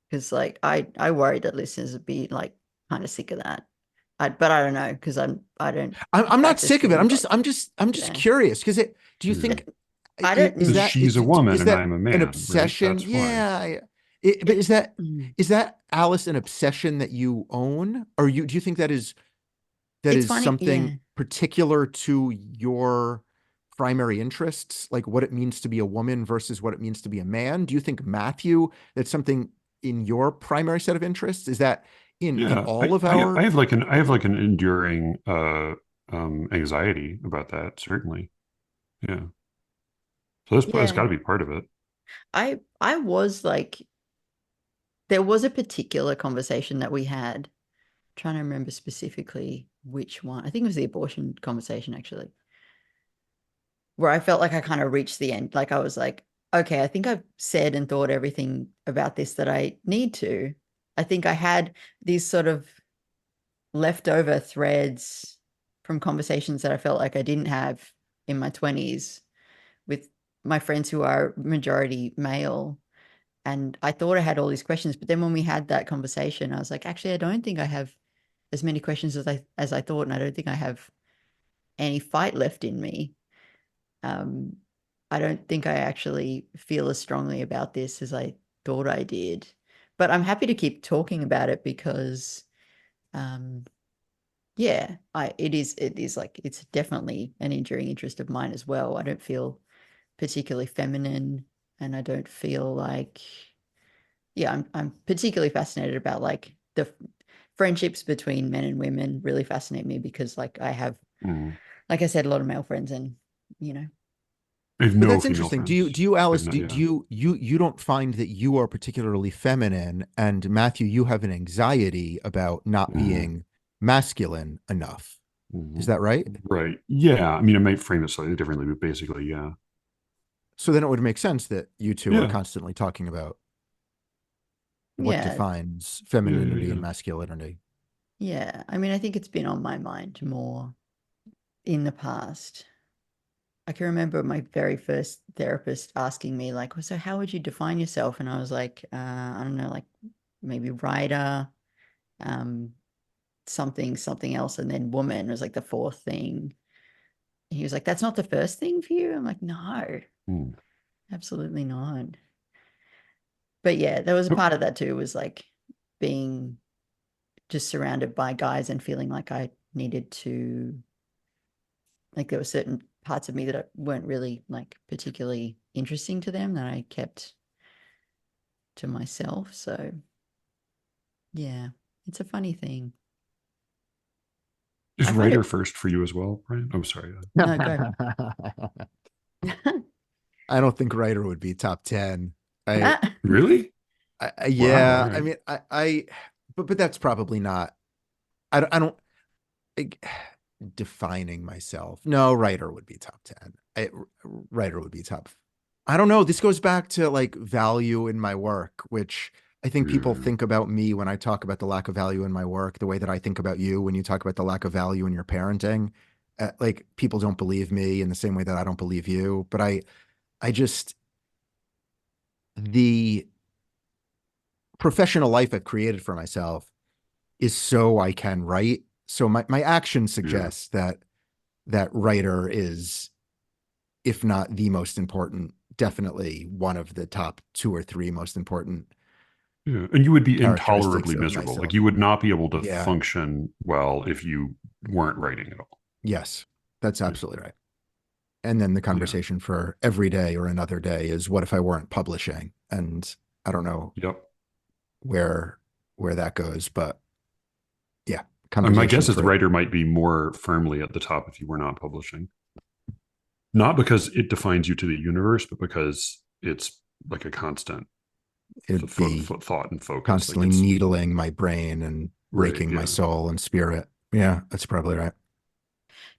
because like I worry that listeners would be like kind of sick of that. But I don't know because I don't I'm not practice sick of it. being bothered. I'm just Yeah. curious because it. Do you Yeah. think I don't. is Because that she's a woman is and that I'm a an man, right? obsession? That's why. Yeah, but It, mm, is that Alice an obsession that you own, or you do you think that it's is funny. Yeah. something particular to your primary interests, like what it means to be a woman versus what it means to be a man? Do you think, Matthew, that's something in your primary set of interests? Is that in Yeah, all of our? I have like an enduring anxiety about that, certainly. Yeah. So that's got Yeah. to be part of it. I was like there was a particular conversation that we had. Trying to remember specifically which one. I think it was the abortion conversation actually, where I felt like I kind of reached the end. Like I was like, okay, I think I've said and thought everything about this that I need to. I think I had these sort of leftover threads from conversations that I felt like I didn't have in my 20s with my friends who are majority male. And I thought I had all these questions, but then when we had that conversation, I was like, actually, I don't think I have as many questions as I thought, and I don't think I have any fight left in me. Um, I don't think I actually feel as strongly about this as I thought I did. But I'm happy to keep talking about it because um, yeah, it is like it's definitely an enduring interest of mine as well. I don't feel particularly feminine and I don't feel like yeah, I'm particularly fascinated about like the friendships between men and women really fascinate me because like I have Mm. like I said a lot of male friends and you know I have But no that's female interesting. friends. Alice, I've not, yeah. you don't find that you are particularly feminine, and Matthew, you have an anxiety about not Mhm. being masculine enough. Is Mhm. that right? Right. Yeah. I mean, I might frame it slightly differently, but basically, yeah. So then it would make sense that you two are Yeah. constantly talking about what yeah defines Yeah. Yeah. femininity and Yeah. masculinity. yeah I mean I think it's been on my mind more in the past. I can remember my very first therapist asking me like, well, so how would you define yourself? And I was like, I don't know, like maybe writer, um, something else, and then woman was like the fourth thing. He was like, that's not the first thing for you. I'm like, no, Mm. absolutely not. But yeah, there was a part of that too, was like being just surrounded by guys and feeling like I needed to like there were certain parts of me that weren't really like particularly interesting to them that I kept to myself. So yeah, it's a funny thing. Is I find writer it first for you as well, Brian? I'm sorry. no go. I don't think writer would be top 10. I Ah, Really? Yeah, all I right. mean, but that's probably not. I don't like, defining myself. No, writer would be top 10. Writer would be top. I don't know. This goes back to like value in my work, which I think people Yeah. think about me when I talk about the lack of value in my work, the way that I think about you when you talk about the lack of value in your parenting. Like people don't believe me in the same way that I don't believe you. But I just the professional life I've created for myself is so I can write. So my action Yeah. suggests that writer is, if not the most important, definitely one of the top two or three most important Yeah. And you would be characteristics intolerably of miserable. Like myself. you would not be able to Yeah. function well if you weren't writing at all. Yes, that's Yeah. absolutely right. And then the Yeah. conversation for every day or another day is what if I weren't publishing? And I don't know Yep. where where that goes, but yeah, And my conversation guess is the for writer might be more firmly at the top if you were not publishing. Not because it defines you to the universe, but because it's like a constant it'd be thought and focus. Like constantly it's needling my brain and right. raking my Yeah. soul and spirit. Yeah, that's probably right.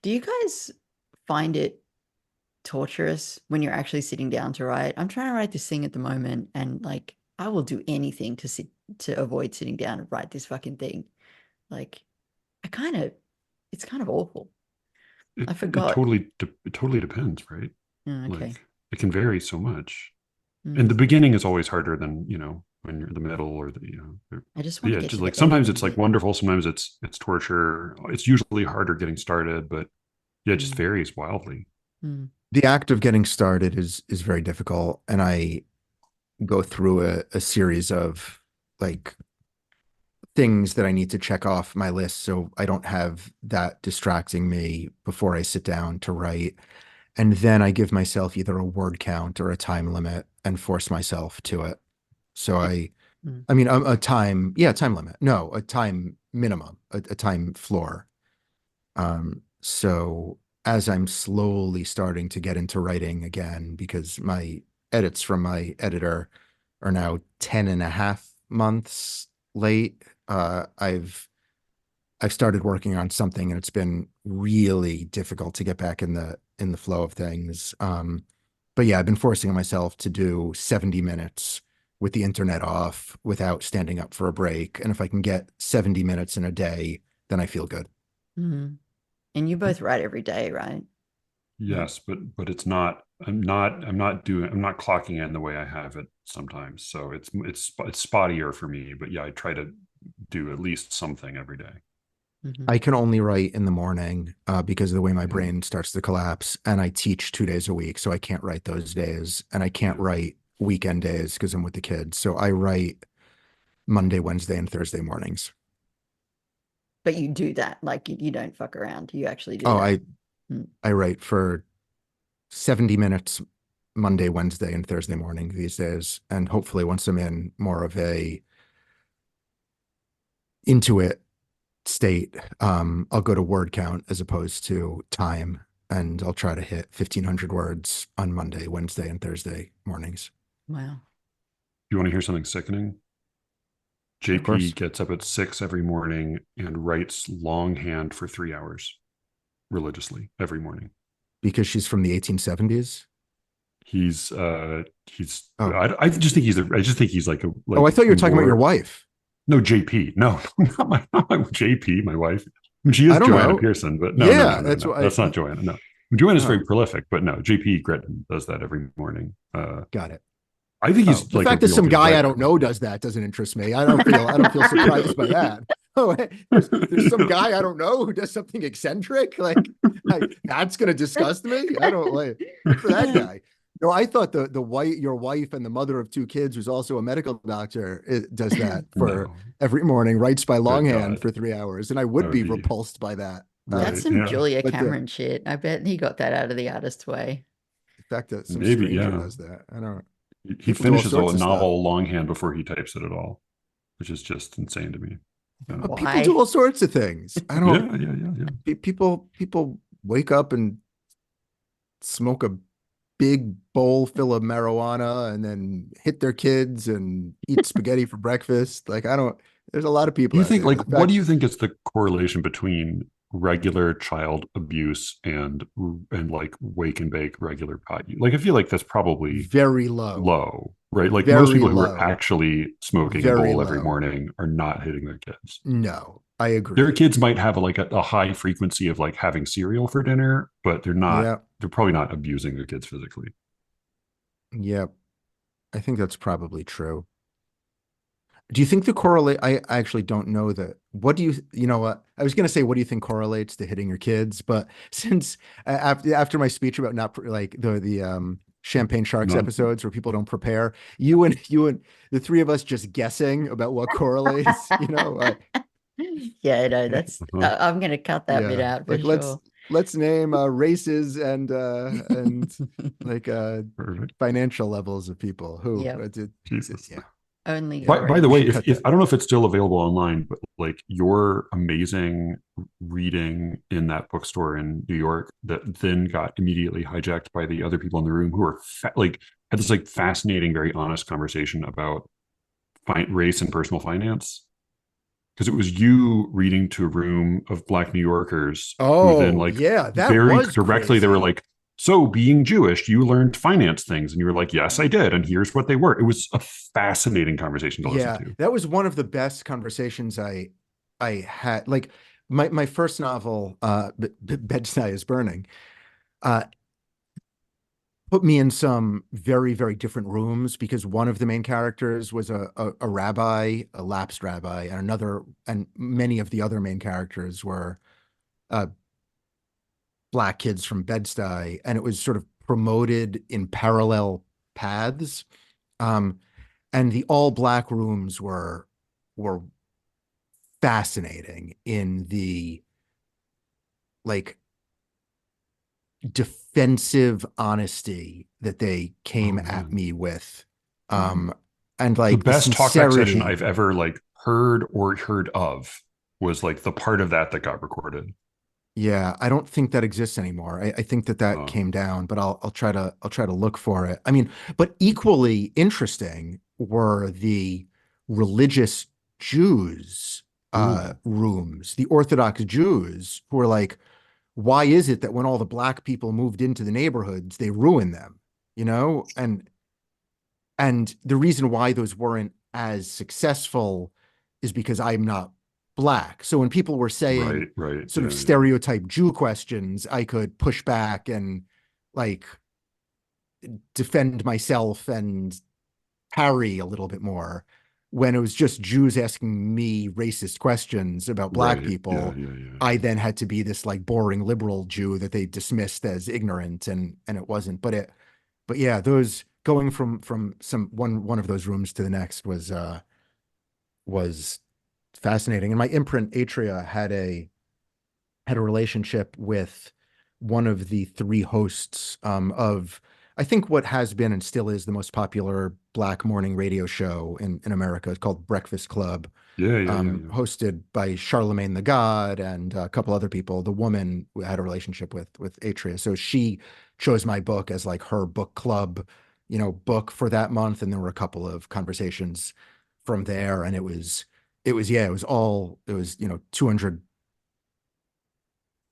Do you guys find it torturous when you're actually sitting down to write? I'm trying to write this thing at the moment, and like I will do anything to avoid sitting down and write this fucking thing. Like it's kind of awful. I forgot. It totally depends, right? Oh, okay. Like it can vary so much. And Mm. the beginning is always harder than, when you're in the middle or I just but want to yeah, get just to like the sometimes it's end. like wonderful, sometimes it's torture. It's usually harder getting started, but yeah, it just Mm. varies wildly. Mm. The act of getting started is very difficult, and I go through a series of like things that I need to check off my list so I don't have that distracting me before I sit down to write. And then I give myself either a word count or a time limit and force myself to it. So It- I mm. I mean a time, yeah, time limit. No, a time minimum, a time floor. So as I'm slowly starting to get into writing again, because my edits from my editor are now 10 and a half months late. I've started working on something and it's been really difficult to get back in the flow of things. But yeah, I've been forcing myself to do 70 minutes with the internet off without standing up for a break. And if I can get 70 minutes in a day, then I feel good. Mm. And you both write every day, right? Like, Yes, but it's not. I'm not clocking in the way I have it sometimes. So it's spottier for me. But yeah, I try to do at least something every day. mhm. I can only write in the morning because of the way my Yeah, brain starts to collapse. And I teach 2 days a week, so I can't write those days. And I can't yeah. write weekend days because I'm with the kids. So I write Monday, Wednesday, and Thursday mornings. But you do that. Like you don't fuck around. You actually do Oh, that. I Mm. I write for 70 minutes Monday, Wednesday, and Thursday morning these days. And hopefully once I'm in more of a into it state, I'll go to word count as opposed to time. And I'll try to hit 1,500 words on Monday, Wednesday, and Thursday mornings. Wow. You want to hear something sickening? Of JP course, gets up at 6 every morning and writes longhand for 3 hours religiously every morning. because she's from the 1870s. He's Oh, I just think I just think he's like a oh, I thought you were talking about your more. wife. No, JP. No, not my JP, my wife. I mean, she is I don't Joanna know. Pearson, but no, no, no, Yeah, no, that's no. what That's not Joanna. No. Joanna's very oh, prolific, but no, JP Gretton does that every morning. got it. I think Oh, he's the like a fact that real some good guy I writer. don't know does that doesn't interest me. I don't feel surprised by that. Oh, there's some guy I don't know who does something eccentric. Like that's gonna disgust me. I don't like good for that guy. No, I thought your wife and the mother of two kids, who's also a medical doctor, does that for No, every morning, writes by good longhand God, for 3 hours, and I that would would be be repulsed by that. That's right. some Yeah, Julia But Cameron shit. I bet he got that out of the artist's way. the fact that some maybe. stranger Yeah, does that, I don't. he People do all finishes a sorts of stuff. novel longhand before he types it at all, which is just insane to me. People do Why? all sorts of things. I don't. Yeah. People wake up and smoke a big bowl full of marijuana and then hit their kids and eat spaghetti for breakfast. Like, there's a lot of Do people you out think, there. like, The what do fact, you think is the correlation between regular child abuse and like wake and bake regular pot? Like, I feel like that's probably very low, low, right? Like most very people who are low, actually smoking a very bowl every low. morning are not hitting their kids. No, I Their agree. kids might have a high frequency of like having cereal for dinner, but Yeah. they're probably not abusing their kids physically. Yep. I think that's probably true. Do you think the correlate? I actually don't know that. What do you know what? I was going to say, what do you think correlates to hitting your kids? But since after my speech about not like the Champagne Sharks None. episodes where people don't prepare, you and the three of us just guessing about what correlates, Yeah, no, that's Uh-huh. I'm gonna cut that bit yeah, out for like sure. let's name races and like Perfect. financial levels of people who Yep, Jesus. yeah. only Yeah, By the we way, should cut if that. I don't know if it's still available online, but like your amazing reading in that bookstore in New York that then got immediately hijacked by the other people in the room who were like had this like fascinating, very honest conversation about race and personal finance. Because it was you reading to a room of Black New Yorkers who then Oh, like yeah, that very was directly they were crazy. like, so being Jewish, you learned finance things. And you were like, yes, I did. And here's what they were. It was a fascinating conversation to listen Yeah, to. that was one of the best conversations I had. Like my first novel, Bed-Stuy is Burning, uh, put me in some very, very different rooms because one of the main characters was a rabbi, a lapsed rabbi, and many of the other main characters were uh, black kids from Bed-Stuy, and it was sort of promoted in parallel paths. Um, and the all black rooms were fascinating in the like defensive honesty that they came Oh at man. me with. And The like the best talkback session sincerity. I've ever like heard or heard of was like the part of that that got recorded. Yeah, I don't think that exists anymore. I think that Uh, came down, but I'll try to look for it. I mean, but equally interesting were the religious Jews ooh, rooms, the Orthodox Jews who were like, why is it that when all the black people moved into the neighborhoods, they ruined them? You know? And the reason why those weren't as successful is because I'm not black. So when people were saying right, right. sort Yeah, of yeah. stereotype Jew questions, I could push back and like defend myself and parry a little bit more. When it was just Jews asking me racist questions about black Right. Yeah, people, yeah, yeah. I then had to be this like boring liberal Jew that they dismissed as ignorant, and it wasn't. But yeah, those going from some one of those rooms to the next was fascinating. And my imprint Atria had a relationship with one of the three hosts of I think what has been and still is the most popular Black morning radio show in America. It's called Breakfast Club, Yeah, yeah, yeah, yeah. hosted by Charlemagne the God and a couple other people. The woman had a relationship with Atria, so she chose my book as like her book club, book for that month. And there were a couple of conversations from there, and it was 200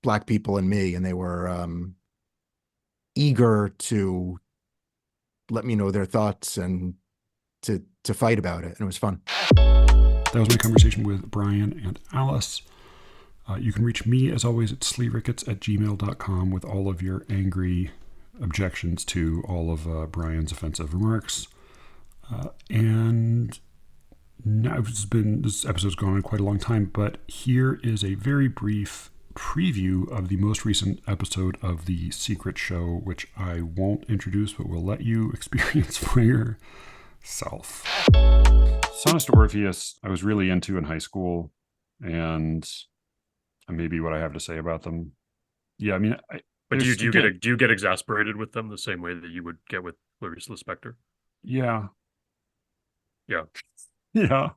black people and me, and they were eager to let me know their thoughts and to fight about it, and it was fun. That was my conversation with Brian and Alice. You can reach me, as always, at sleerickets@gmail.com with all of your angry objections to all of Brian's offensive remarks. And now this episode's gone on quite a long time, but here is a very brief preview of the most recent episode of The Secret Show, which I won't introduce, but will let you experience for yourself. Sonus to Orpheus, I was really into in high school, and maybe what I have to say about them. Yeah, I mean, But there's do you get exasperated with them the same way that you would get with Clarice Lispector? yeah, Yeah. yeah.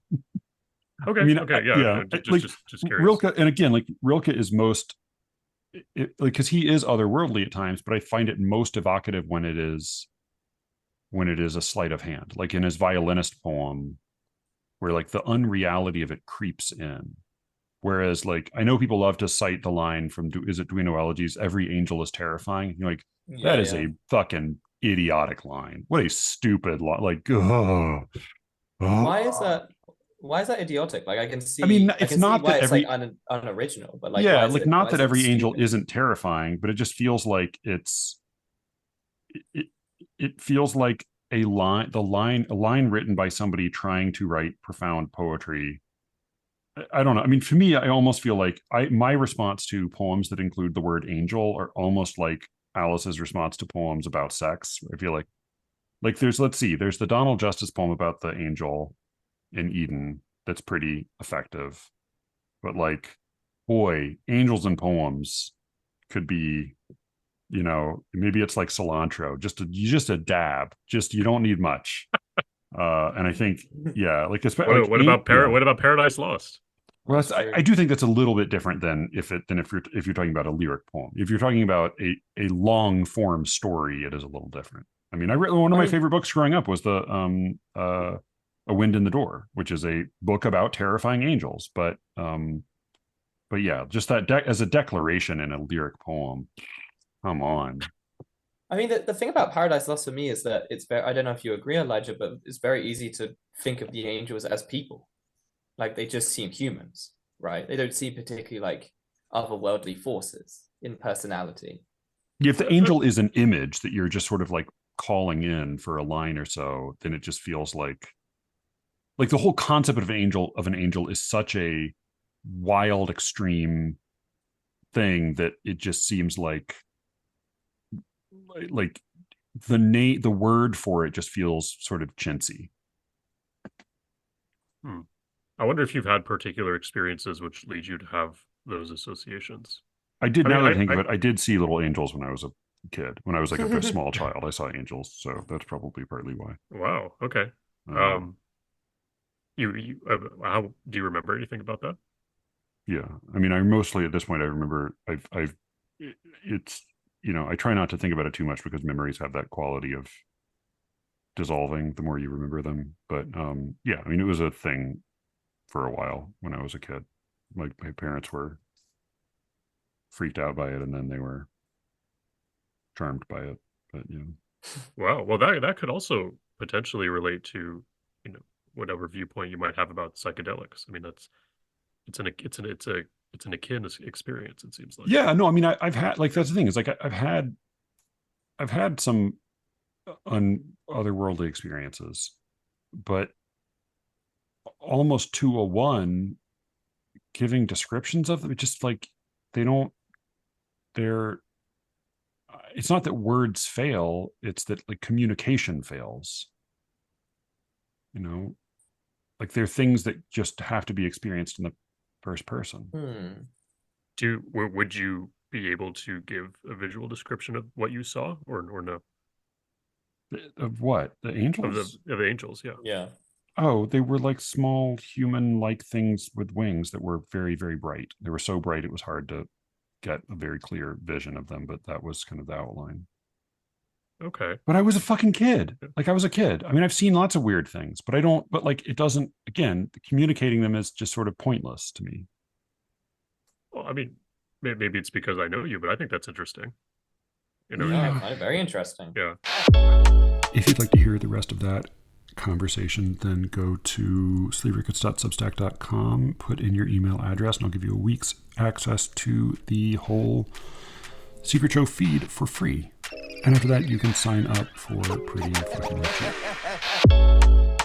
Okay. I mean, Okay. Yeah. yeah, Just like just curious. Rilke, and again, like Rilke is most like, because he is otherworldly at times, but I find it most evocative when it is a sleight of hand, like in his violinist poem, where like the unreality of it creeps in. Whereas, like, I know people love to cite the line from, is it Duino Elegies, every angel is terrifying. You're like, that is a fucking idiotic line. What a stupid line. Like, Why is that? Why is that idiotic? Like, I can see. I mean, I it's can not see why that it's every like unoriginal, but like, yeah, why is like it, not why that is it every angel stupid? isn't terrifying, but it just feels like it feels like a line written by somebody trying to write profound poetry. I don't know. I mean, for me, I almost feel like my response to poems that include the word angel are almost like Alice's response to poems about sex. I feel like there's the Donald Justice poem about the angel in Eden that's pretty effective, but like, boy, angels and poems could be, maybe it's like cilantro, just a dab, just, you don't need much. And I think, yeah, like, What about what about Paradise Lost? well, I do think that's a little bit different than if you're talking about a lyric poem. If you're talking about a long form story, it is a little different. I mean, one of my favorite books growing up was the A Wind in the Door, which is a book about terrifying angels. But yeah, just that as a declaration in a lyric poem. Come on. I mean, the thing about Paradise Lost for me is that it's very, I don't know if you agree, Elijah, but it's very easy to think of the angels as people. Like, they just seem humans, right? They don't seem particularly like otherworldly forces in personality. If the angel is an image that you're just sort of like calling in for a line or so, then it just feels like the whole concept of an angel is such a wild, extreme thing that it just seems like the word for it just feels sort of chintzy. I wonder if you've had particular experiences which lead you to have those associations. I did. Now that I think of it, I did see little angels when I was a kid. When I was like a small child, I saw angels, so that's probably partly why. Wow. Okay. How do you remember anything about that? Yeah, I mean, I mostly at this point I remember it's I try not to think about it too much because memories have that quality of dissolving the more you remember them. But yeah, I mean, it was a thing for a while when I was a kid. My parents were freaked out by it, and then they were charmed by it. But yeah. Wow. Well, that could also potentially relate to whatever viewpoint you might have about psychedelics. I mean, it's an akin experience, it seems like. Yeah. No. I mean, I've had, like, that's the thing. Is like I've had some otherworldly experiences, but almost to a one, giving descriptions of them, just like it's not that words fail, it's that like communication fails. Like, there are things that just have to be experienced in the first person. Would you be able to give a visual description of what you saw, or no? Of what? The angels? Of the angels, yeah. Yeah. Oh, they were like small human-like things with wings that were very, very bright. They were so bright it was hard to get a very clear vision of them, but that was kind of the outline. Okay. But I was a fucking kid. Like, I was a kid. I mean, I've seen lots of weird things, but like, it doesn't, again, communicating them is just sort of pointless to me. Well, I mean, maybe it's because I know you, but I think that's interesting. Yeah, I find it very interesting. Yeah. If you'd like to hear the rest of that conversation, then go to sleerickets.substack.com, put in your email address, and I'll give you a week's access to the whole Secret Show feed for free. And after that, you can sign up for pretty fucking cheap.